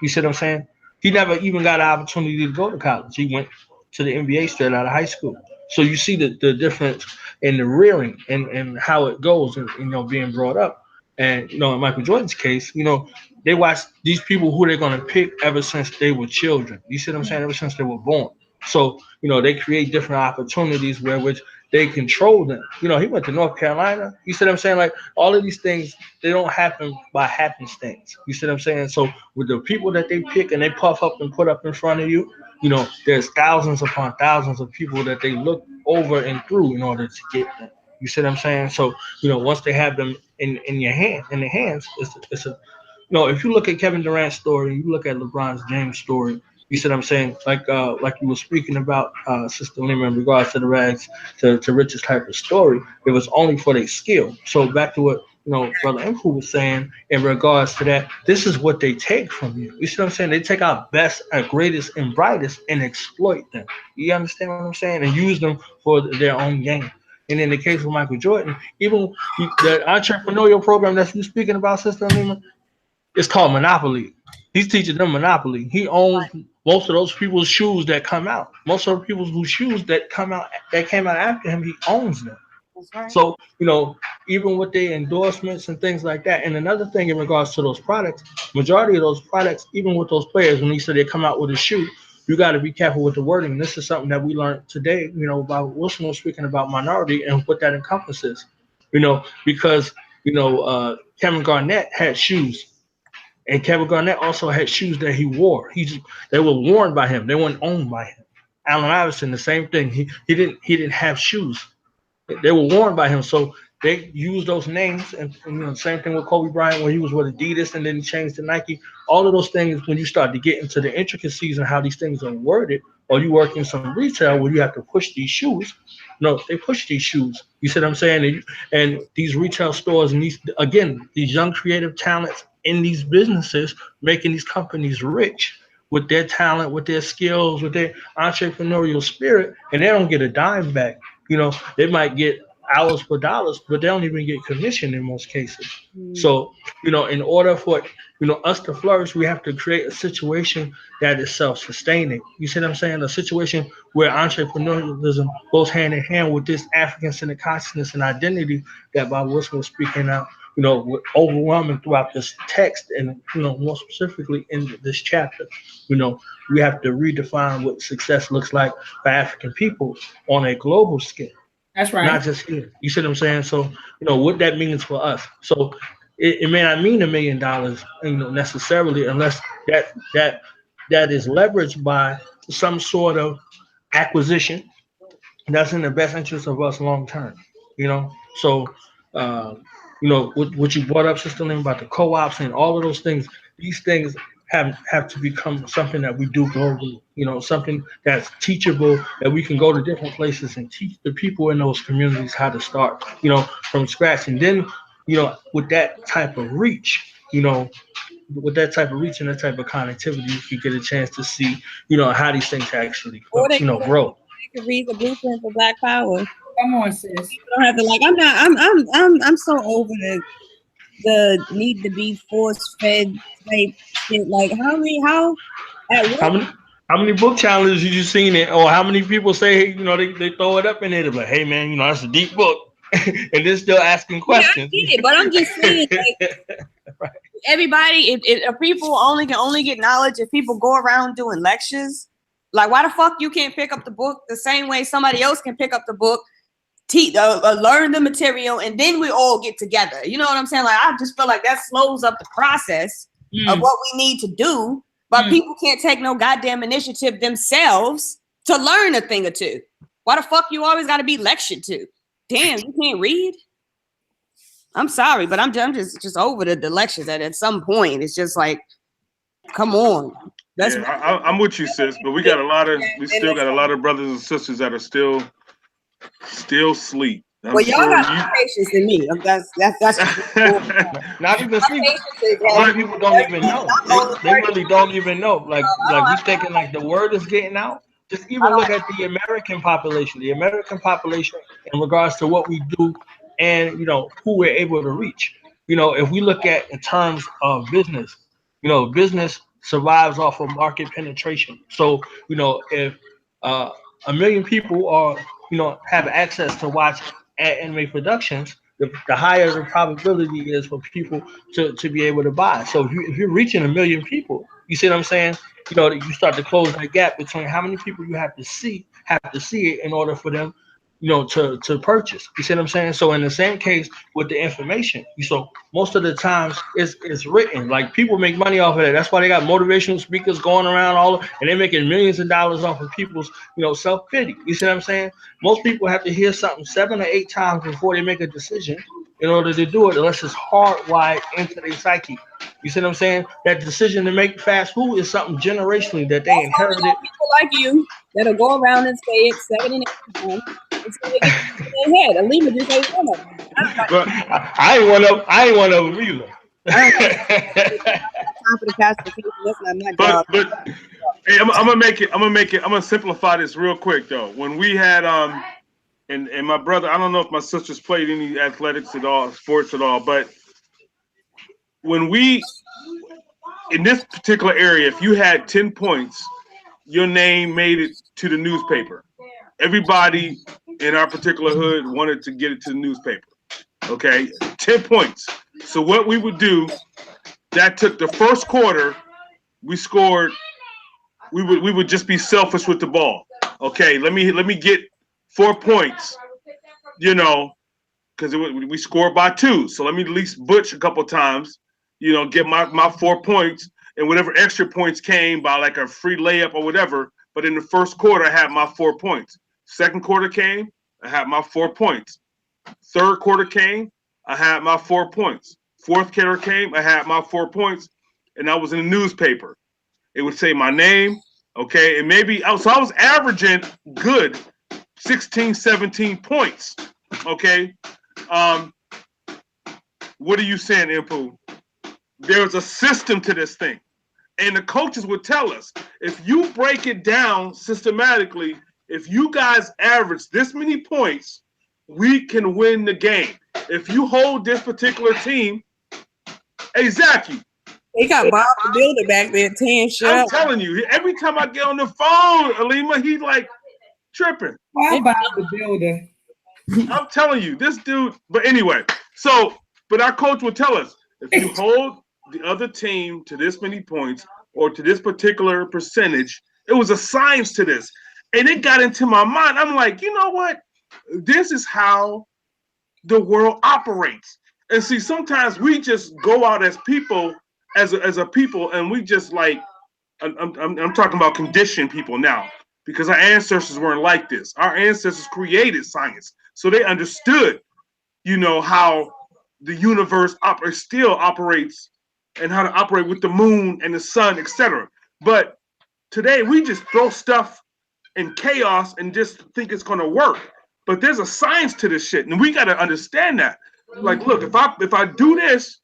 You see what I'm saying? He never even got an opportunity to go to college. He went to the NBA straight out of high school. So you see the difference in the rearing and how it goes and, you know, being brought up. And, you know, in Michael Jordan's case, you know, they watch these people who they're going to pick ever since they were children. You see what I'm saying? Ever since they were born. So, you know, they create different opportunities where which they control them. You know, he went to North Carolina. You see what I'm saying? Like, all of these things, they don't happen by happenstance. You see what I'm saying? So with the people that they pick and they puff up and put up in front of you, you know, there's thousands upon thousands of people that they look over and through in order to get them. You see what I'm saying? So, you know, once they have them in their hands, it's a, you know, if you look at Kevin Durant's story, you look at LeBron James' story, you see what I'm saying? Like you were speaking about, Sister Lima, in regards to the rags to riches type of story, it was only for their skill. So back to what, you know, Brother Mfu was saying in regards to that, this is what they take from you. You see what I'm saying? They take our best, our greatest, and brightest and exploit them. You understand what I'm saying? And use them for their own gain. And in the case of Michael Jordan, even the entrepreneurial program that you're speaking about, Sister Lima, it's called Monopoly. He's teaching them Monopoly. He owns most of those people's shoes that come out. Most of the people's whose shoes that came out after him, he owns them. That's right. So, you know, even with their endorsements and things like that. And another thing in regards to those products, majority of those products, even with those players, when he said they come out with a shoe, you got to be careful with the wording. This is something that we learned today, you know, about Wilson was speaking about minority and what that encompasses, you know, because, you know, Kevin Garnett had shoes. And Kevin Garnett also had shoes that he wore. They were worn by him. They weren't owned by him. Allen Iverson, the same thing. He didn't have shoes. They were worn by him. So they used those names. And you know, same thing with Kobe Bryant, when he was with Adidas and then he changed to Nike. All of those things, when you start to get into the intricacies and how these things are worded, or you work in some retail where you have to push these shoes. No, they push these shoes. You see what I'm saying? And these retail stores and these young creative talents in these businesses, making these companies rich with their talent, with their skills, with their entrepreneurial spirit, and they don't get a dime back. You know, they might get hours for dollars, but they don't even get commission in most cases. So, you know, in order for, you know, us to flourish, we have to create a situation that is self-sustaining. You see what I'm saying? A situation where entrepreneurialism goes hand in hand with this African-centered consciousness and identity that Bob Wilson was speaking out, you know, overwhelming throughout this text, and, you know, more specifically in this chapter. You know, we have to redefine what success looks like for African people on a global scale. That's right. Not just here. You see what I'm saying? So, you know, what that means for us. So it may not mean $1 million, you know, necessarily, unless that is leveraged by some sort of acquisition that's in the best interest of us long term. You know, so you know, what you brought up, Sister Lynn, about the co-ops and all of those things, these things have to become something that we do globally, you know, something that's teachable, that we can go to different places and teach the people in those communities how to start, you know, from scratch. And then, you know, with that type of reach, you know, with that type of reach and that type of connectivity, you can get a chance to see, you know, how these things actually, you know, grow. They could read the blueprint for Black Power. Come on, sis. You don't have to like. I'm so over the need to be force fed type shit. Like How many book challenges you seen it, or how many people say, you know, they throw it up in there, but hey man, you know, that's a deep book, and they're still asking questions. Yeah, I get it, but I'm just saying, like, right. Everybody, if people can only get knowledge if people go around doing lectures. Like, why the fuck you can't pick up the book the same way somebody else can pick up the book, learn the material, and then we all get together? You know what I'm saying? Like, I just feel like that slows up the process of what we need to do. But people can't take no goddamn initiative themselves to learn a thing or two. Why the fuck you always got to be lectured to? Damn, you can't read? I'm sorry, but I'm just over the lectures. At some point, it's just like, come on. I'm with you, sis. But we still got a lot of brothers and sisters that are still asleep. Well, y'all got more patience than me. That's not even sleep. A lot of people don't even know. They really don't even know. Like we thinking like the word is getting out. Just even look at the American population. The American population in regards to what we do and, you know, who we're able to reach. You know, if we look at in terms of business, you know, business survives off of market penetration. So, you know, if 1 million people are, you know, have access to watch anime productions, the higher the probability is for people to be able to buy. So if you're reaching 1 million people, you see what I'm saying? You know, you start to close that gap between how many people you have to see it in order for them, you know, to purchase. You see what I'm saying? So in the same case with the information, so most of the times it's written. Like, people make money off of that. That's why they got motivational speakers going around and they're making millions of dollars off of people's, you know, self-pity. You see what I'm saying? Most people have to hear something 7 or 8 times before they make a decision in order to do it, unless it's hardwired into their psyche. You see what I'm saying? That decision to make fast food is something generationally that they inherited. People like you that'll go around and say it 7 and 8 times until they get in their head. Alima just ain't one of them. I ain't one of them either. But hey, I'm gonna simplify this real quick though. When we had and my brother, I don't know if my sisters played any athletics at all, sports at all, but when we, in this particular area, if you had 10 points, your name made it to the newspaper. Everybody in our particular hood wanted to get it to the newspaper. Okay, 10 points. So what we would do, that took the first quarter, we scored, we would just be selfish with the ball. Okay, let me get 4 points, you know, because we scored by 2. So let me at least butch a couple times, you know, get my 4 points, and whatever extra points came by like a free layup or whatever. But in the first quarter, I had my 4 points. Second quarter came, I had my 4 points. Third quarter came, I had my 4 points. Fourth quarter came, I had my 4 points, and I was in the newspaper. It would say my name, okay, and maybe I was averaging good 16, 17 points, okay. What are you saying, Impu? There's a system to this thing, and the coaches would tell us, if you break it down systematically, if you guys average this many points, we can win the game. If you hold this particular team, exactly. They got Bob the Builder back there, 10 shut I'm telling you, every time I get on the phone, Alima, he's like tripping. Why Bob the Builder? I'm telling you, this dude. But anyway, but our coach will tell us, if you hold the other team to this many points or to this particular percentage, it was a science to this. And it got into my mind. I'm like, you know what? This is how the world operates. And see, sometimes we just go out as people, as a people, and we just like, I'm talking about conditioned people now, because our ancestors weren't like this. Our ancestors created science, so they understood, you know, how the universe still operates, and how to operate with the moon and the sun, etc. But today we just throw stuff in chaos and just think it's going to work. But there's a science to this shit, and we got to understand that. Like, look, if I do this,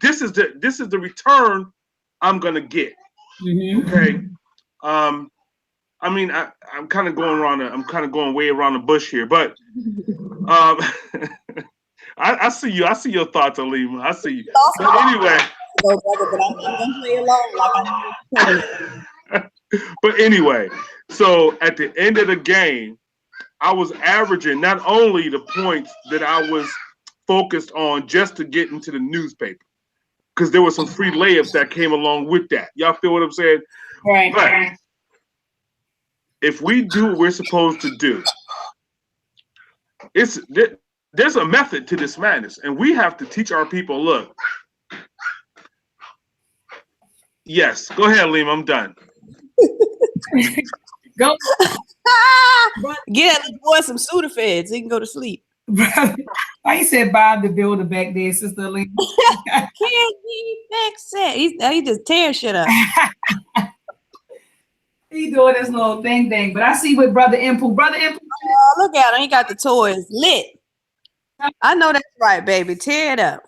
this is the return I'm gonna get. Okay. I'm kind of going way around the bush here, but I see you. I see your thoughts, Alima. I see you. But anyway. But anyway, so at the end of the game, I was averaging not only the points that I was focused on just to get into the newspaper, because there were some free layups that came along with that. Y'all feel what I'm saying? Right. But if we do what we're supposed to do, there's a method to this madness, and we have to teach our people, look. Yes, go ahead, Liam, I'm done. Go. Get that boy some Sudafed so he can go to sleep. I said Bob the Builder back there, Sister Alima. Can't be fixed. He just tears shit up. He doing this little thing. But I see what Brother Impu. Oh, look at him. He got the toys lit. I know that's right, baby. Tear it up.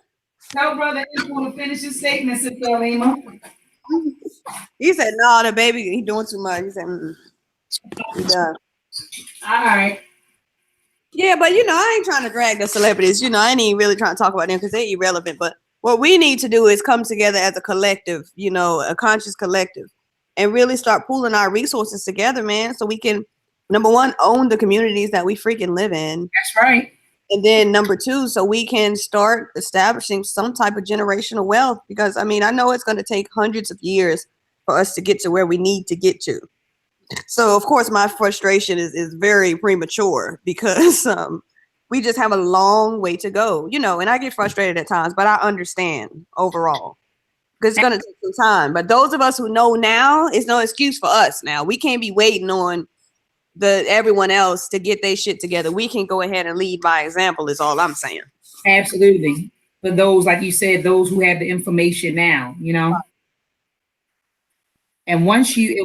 Tell Brother Impu to finish his statement, Sister Alima. He said, no, the baby, he doing too much. He said, he done. All right. Yeah, but I ain't trying to drag the celebrities. I ain't even really trying to talk about them because they're irrelevant. But what we need to do is come together as a collective, a conscious collective, and really start pooling our resources together, man, so we can, number one, own the communities that we freaking live in. That's right. And then number two, so we can start establishing some type of generational wealth, because I know it's going to take hundreds of years for us to get to where we need to get to. So of course my frustration is very premature, because we just have a long way to go, and I get frustrated at times, but I understand overall, because it's going to take some time. But those of us who know now, it's no excuse for us now. We can't be waiting on everyone else to get their shit together. We can go ahead and lead by example, is all I'm saying. Absolutely. For those, like you said, those who have the information now, and once you,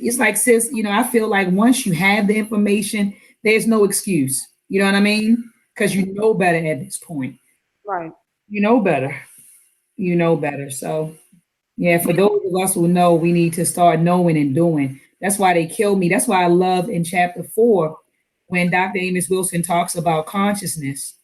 it's like, sis, I feel like once you have the information, there's no excuse. You know what I mean? Because you know better at this point. Right. You know better. So yeah, for those of us who know, we need to start knowing and doing. That's why they killed me. That's why I love in chapter 4, when Dr. Amos Wilson talks about consciousness,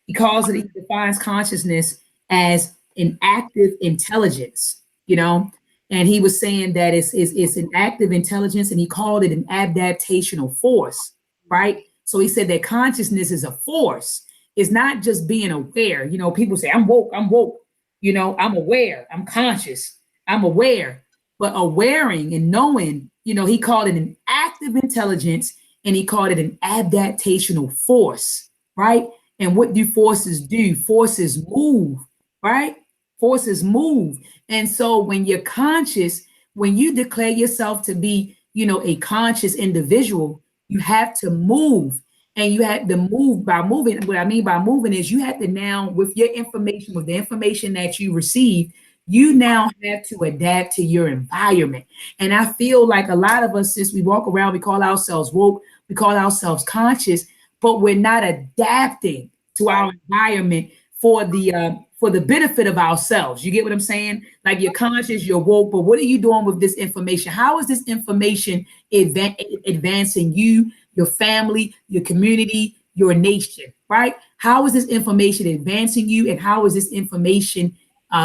he defines consciousness as an active intelligence, and he was saying that it's an active intelligence, and he called it an adaptational force, right? So he said that consciousness is a force. It's not just being aware. People say, I'm woke, I'm aware, I'm conscious, I'm aware. But awareing and knowing, he called it an active intelligence, and he called it an adaptational force, right? And what do forces do? Forces move, right? Forces move. And so when you're conscious, when you declare yourself to be, a conscious individual, you have to move. And you have to move by moving. What I mean by moving is you have to now, with your information, with the information that you receive, you now have to adapt to your environment. And I feel like a lot of us, since we walk around, we call ourselves woke, we call ourselves conscious, but we're not adapting to our environment for the benefit of ourselves. You get what I'm saying? Like, you're conscious, you're woke, but what are you doing with this information? How is this information advancing you, your family, your community, your nation, right? How is this information advancing you, and how is this information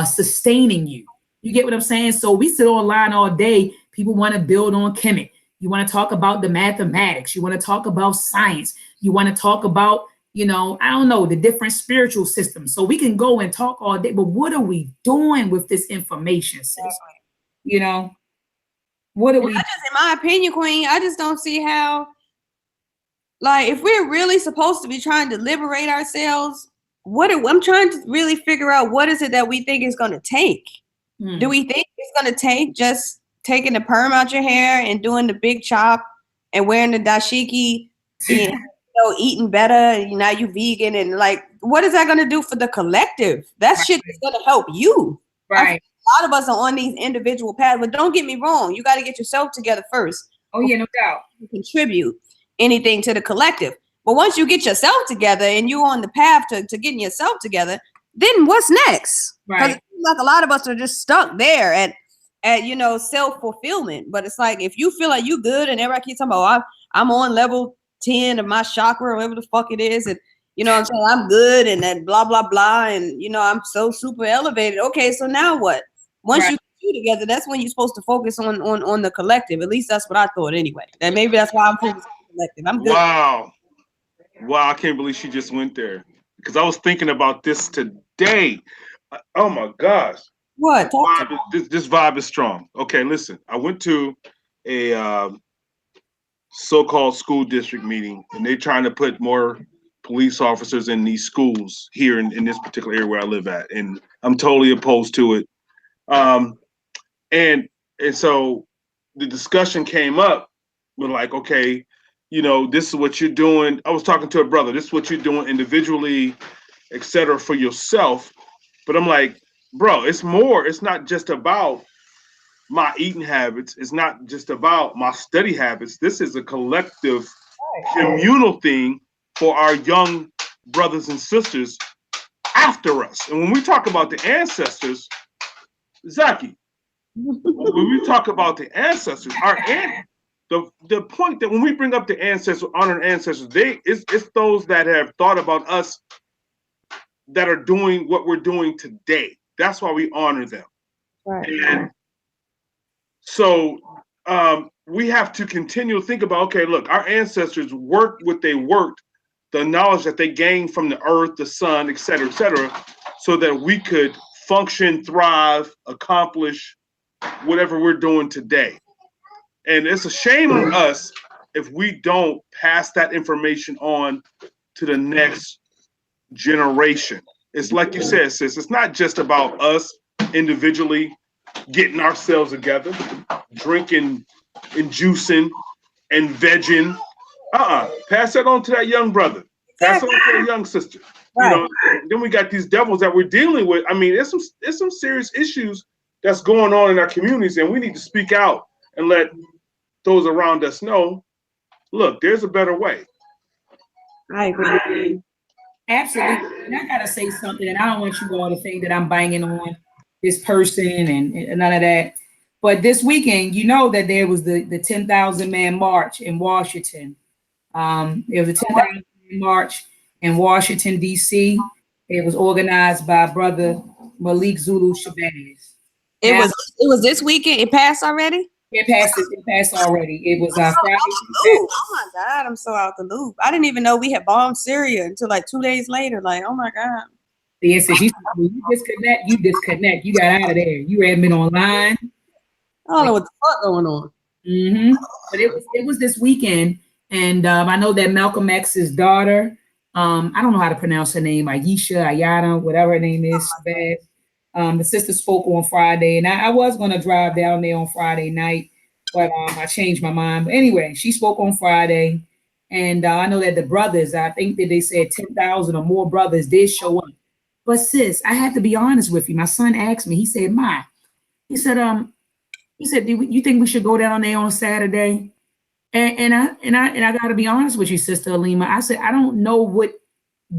sustaining you? You get what I'm saying? So we sit online all day. People want to build on chemic. You want to talk about the mathematics. You want to talk about science. You want to talk about, I don't know, the different spiritual systems. So we can go and talk all day, but what are we doing with this information, sis? What are we? In my opinion, Queen, I just don't see how, like, if we're really supposed to be trying to liberate ourselves, I'm trying to really figure out, what is it that we think it's going to take? Do we think it's going to take just taking the perm out your hair and doing the big chop and wearing the dashiki and eating better? Now you vegan, and like, what is that going to do for the collective? That shit is going to help you. Right. A lot of us are on these individual paths, but don't get me wrong. You got to get yourself together first. Oh yeah, no doubt. Contribute anything to the collective. But once you get yourself together and you're on the path to getting yourself together, then what's next? Because it seems like a lot of us are just stuck there at at, you know, self-fulfillment. But it's like, if you feel like you good and everybody keeps talking about, I'm on level 10 of my chakra, or whatever the fuck it is, and you know what I'm saying, I'm good and then blah blah blah, and you know, I'm so super elevated. Okay, so now what? Once you get together, that's when you're supposed to focus on the collective. At least that's what I thought anyway. And maybe that's why I'm focused on the collective. I'm good. Wow, I can't believe she just went there, because I was thinking about this today. Oh my gosh. What? This vibe is strong. Okay, listen. I went to a so-called school district meeting, and they're trying to put more police officers in these schools here in this particular area where I live at, and I'm totally opposed to it. And so the discussion came up. We're like, okay, you know, this is what you're doing. I was talking to a brother. This is what you're doing individually, etc., for yourself. But I'm like, bro, it's more. It's not just about my eating habits. It's not just about my study habits. This is a collective, communal thing for our young brothers and sisters after us. And when we talk about the ancestors, Zaki, when we talk about the ancestors, the point that when we bring up the ancestors, honor ancestors, it's those that have thought about us, that are doing what we're doing today. That's why we honor them. Right. And so we have to continue to think about, okay, look, our ancestors worked what they worked, the knowledge that they gained from the earth, the sun, et cetera, so that we could function, thrive, accomplish whatever we're doing today. And it's a shame on us if we don't pass that information on to the next generation. It's like you said, sis, it's not just about us individually getting ourselves together, drinking and juicing and vegging. Pass that on to that young brother. Pass it on to that young sister. Right. You know, then we got these devils that we're dealing with. I mean, it's some serious issues that's going on in our communities, and we need to speak out and let those around us know, look, there's a better way. I agree. Absolutely. And I gotta say something, and I don't want you all to think that I'm banging on this person and none of that. But this weekend, you know that there was the 10,000 man march in Washington. There was a 10,000 man march in Washington, D.C. It was organized by Brother Malik Zulu Shabazz. It was this weekend. It passed already? It passed already. It was Friday. Oh my God, I'm so out the loop. I didn't even know we had bombed Syria until like 2 days later. Like, oh my God. Yeah, so you disconnect. You got out of there. You hadn't been online. I don't know what the fuck going on. Mm-hmm. But it was this weekend, and I know that Malcolm X's daughter, I don't know how to pronounce her name, Ayana, whatever her name is, bad. The sister spoke on Friday, and I was going to drive down there on Friday night, but I changed my mind. But anyway, she spoke on Friday, and I know that the brothers, I think that they said 10,000 or more brothers did show up. But sis, I had to be honest with you. My son asked me, he said, Ma, he said, do you think we should go down there on Saturday? And I got to be honest with you, Sister Alima. I said, I don't know what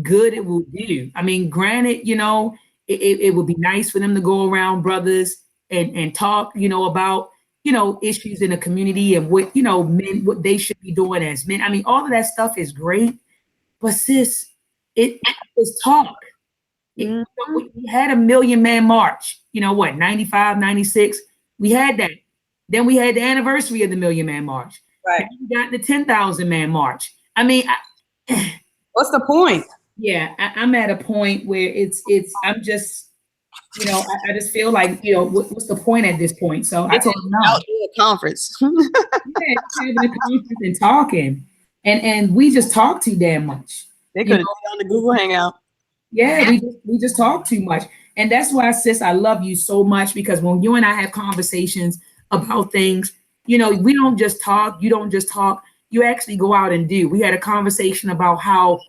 good it will do. I mean, granted, you know, it would be nice for them to go around brothers and talk, you know, about, you know, issues in the community and what, you know, men, what they should be doing as men. I mean, all of that stuff is great, but sis, it was talk. We had a 1 million man march, you know what, 95, 96, we had that. Then we had the anniversary of the 1 million man march. Right. Then we got the 10,000 man march. I mean, what's the point? Yeah, I'm at a point where I'm just, you know, I just feel like, you know, what's the point at this point? So I told him no. Out in a conference. Yeah, having a conference and talking, and we just talk too damn much. They could have done on the Google Hangout. Yeah, we just talk too much, and that's why, sis, I love you so much, because when you and I have conversations about things, you know, we don't just talk. You don't just talk. You actually go out and do. We had a conversation about how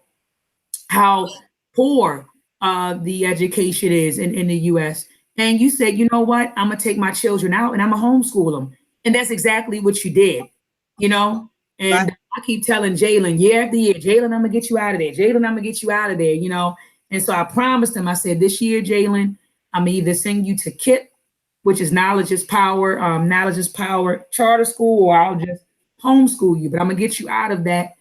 poor the education is in the U.S. And you said, you know what? I'm going to take my children out and I'm going to homeschool them. And that's exactly what you did, you know? And right. I keep telling Jalen year after year, Jalen, I'm going to get you out of there. Jalen, I'm going to get you out of there, you know? And so I promised him, I said, this year, Jalen, I'm going to either send you to KIPP which is Knowledge is Power, Knowledge is Power charter school, or I'll just homeschool you. But I'm gonna get you out of that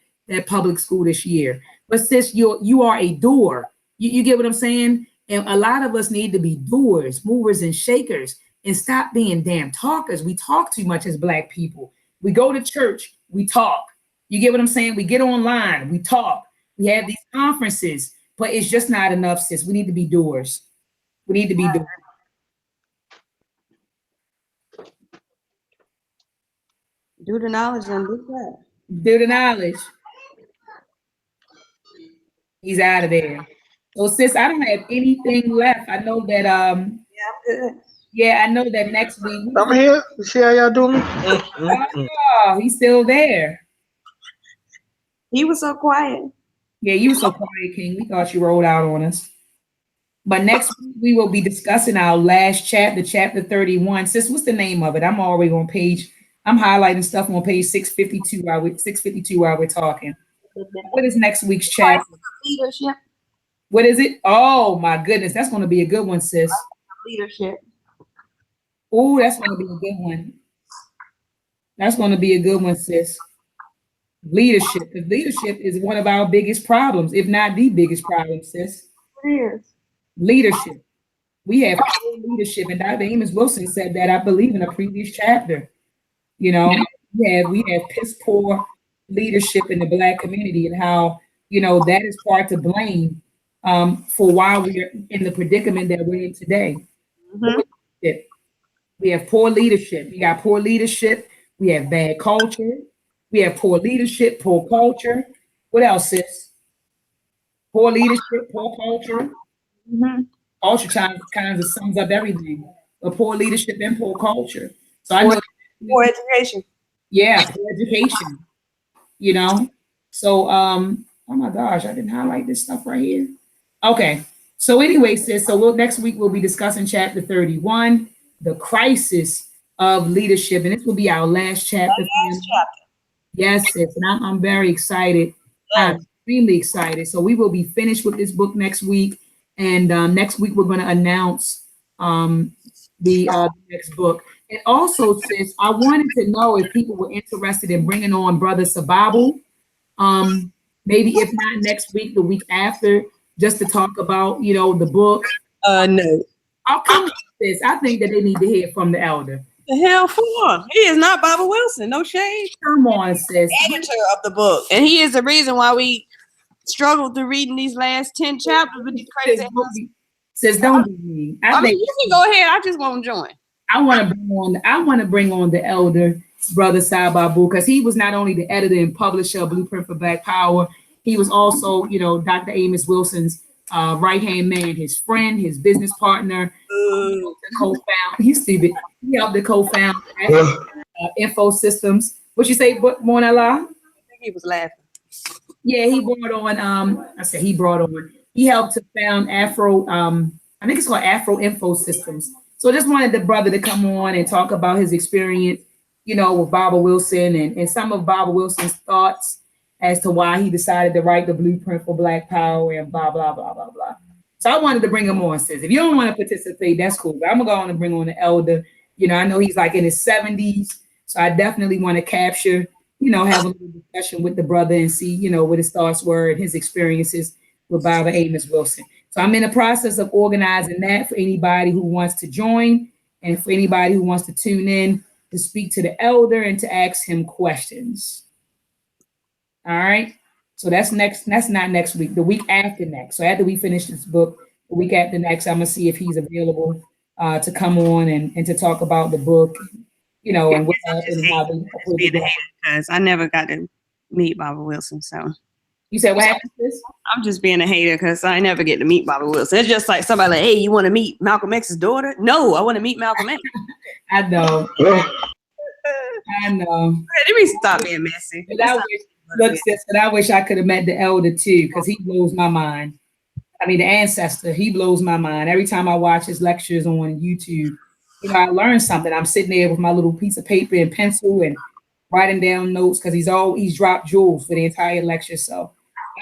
public school this year. But sis, you are a doer. You get what I'm saying? And a lot of us need to be doers, movers and shakers, and stop being damn talkers. We talk too much as Black people. We go to church, we talk. You get what I'm saying? We get online, we talk. We have these conferences, but it's just not enough, sis. We need to be doers. We need to be doers. Do the knowledge and do that. Do the knowledge. He's out of there. So sis, I don't have anything left. I know that Yeah, I'm good. yeah, I know that next week. I'm here. You see how y'all doing? Oh, he's still there. He was so quiet. Yeah, you were so quiet, King. We thought you rolled out on us. But next week we will be discussing our last chapter, chapter 31. Sis, what's the name of it? I'm already on page. I'm highlighting stuff on page 652 while we're talking. What is next week's chapter? Leadership. What is it? Oh my goodness, that's going to be a good one, sis. Leadership. Oh, that's going to be a good one. That's going to be a good one, sis. Leadership. Because leadership is one of our biggest problems, if not the biggest problem, sis. It is. Leadership. We have poor leadership, and Dr. Amos Wilson said that, I believe, in a previous chapter. You know, we have piss poor leadership in the Black community, and how, you know, that is part to blame for why we are in the predicament that we're in today. Mm-hmm. We have poor leadership. We got poor leadership. We have bad culture. We have poor leadership, poor culture. What else, sis? Poor leadership, poor culture. Mm-hmm. Culture kind of sums up everything. But poor leadership and poor culture. So I know Poor education. yeah, poor education. You know. So oh my gosh, I didn't highlight this stuff right here. Okay. So anyway, sis, so next week we'll be discussing chapter 31, the crisis of leadership, and this will be our last chapter. Yes, sis, and I'm very excited. I'm extremely excited. So we will be finished with this book next week, and next week we're going to announce the next book. And also, sis, I wanted to know if people were interested in bringing on Brother Sababu. Maybe if not next week, the week after, just to talk about, you know, the book. No. I'll come with this. I think that they need to hear from the elder. The hell for? He is not Bobby Wilson. No shade. Come on, sis. Editor of the book. And he is the reason why we struggled through reading these last 10 chapters with these crazy. Sis, don't be mean. I mean, you can go ahead. I just won't join. I want to bring on the elder, Brother Sababu, because he was not only the editor and publisher of Blueprint for Black Power, he was also, you know, Dr. Amos Wilson's right-hand man, his friend, his business partner, co-found. He's stupid. He helped to co-found Info Systems. What you say, Monala? I think he was laughing. Yeah, he brought on. He helped to found Afro. I think it's called Afro Info Systems. So I just wanted the brother to come on and talk about his experience, you know, with Barbara Wilson and some of Barbara Wilson's thoughts as to why he decided to write the Blueprint for Black Power and blah, blah, blah, blah, blah. So I wanted to bring him on, sis. If you don't want to participate, that's cool. But I'm going to go on and bring on the elder. You know, I know he's like in his 70s. So I definitely want to capture, you know, have a little discussion with the brother and see, you know, what his thoughts were and his experiences with Barbara Amos Wilson. So I'm in the process of organizing that for anybody who wants to join and for anybody who wants to tune in to speak to the elder and to ask him questions. All right. So that's not next week, the week after next. So after we finish this book, the week after next, I'm gonna see if he's available to come on and to talk about the book, you know, and what and how we because I never got to meet Barbara Wilson. So you said what happened to this? I'm just being a hater because I never get to meet Barbara Wilson. It's just like somebody like, hey, you want to meet Malcolm X's daughter? No, I want to meet Malcolm X. I know. I know. Let me stop being messy. Look, sis, but I wish I could have met the elder too, because he blows my mind. I mean, the ancestor, he blows my mind. Every time I watch his lectures on YouTube, you know, I learn something. I'm sitting there with my little piece of paper and pencil and writing down notes because he's dropped jewels for the entire lecture. So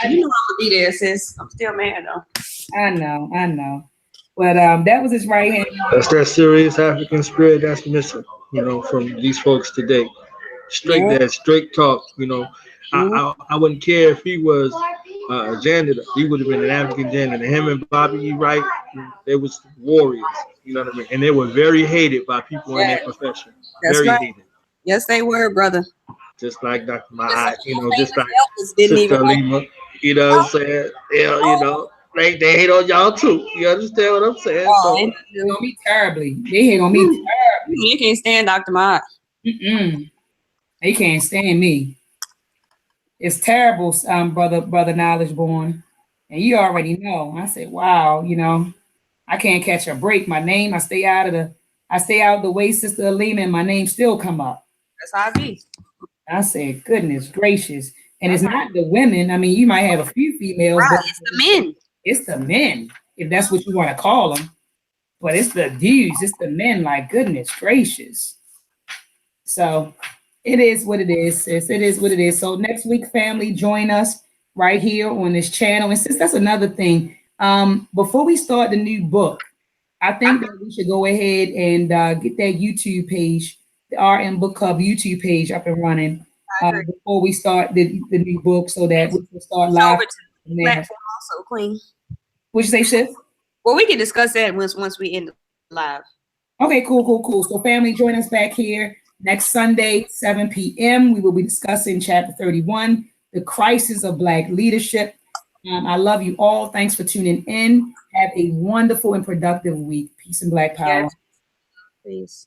you know I'm gonna be there, sis. I'm still mad though. I know. But that was his right hand. That's that serious African spirit that's missing, from these folks today. Straight that straight talk, I wouldn't care if he was a janitor. He would have been an African janitor. Him and Bobby E. Wright, they was warriors, you know what I mean? And they were very hated by people in their profession. That's very right. hated. Yes, they were, brother. Just like Dr. Maat, just like didn't Sister even Lima, you know what I'm saying? They hate on y'all too. You understand what I'm saying? So They hate on me terribly. They hate on me terribly. You can't stand Dr. Mott. They can't stand me. It's terrible, brother Knowledge Born. And you already know. I said, wow, I can't catch a break. My name, I stay out of the way, Sister Alima, and my name still come up. That's how it be. I said, goodness gracious. And it's not the women. I mean, you might have a few females, Right, but it's the men. It's the men, if that's what you want to call them. But it's the dudes, it's the men, like goodness gracious. So it is what it is, sis. It is what it is. So next week, family, join us right here on this channel. And sis, that's another thing. Before we start the new book, I think that we should go ahead and get that YouTube page, the RM Book Club YouTube page up and running before we start the new book, so that we can start live. Platform also, Queen. What'd you say, sis? Well, we can discuss that once we end live. Okay, cool. So family, join us back here next Sunday, 7 p.m. We will be discussing chapter 31, The Crisis of Black Leadership. I love you all. Thanks for tuning in. Have a wonderful and productive week. Peace and Black power. Yes. Peace.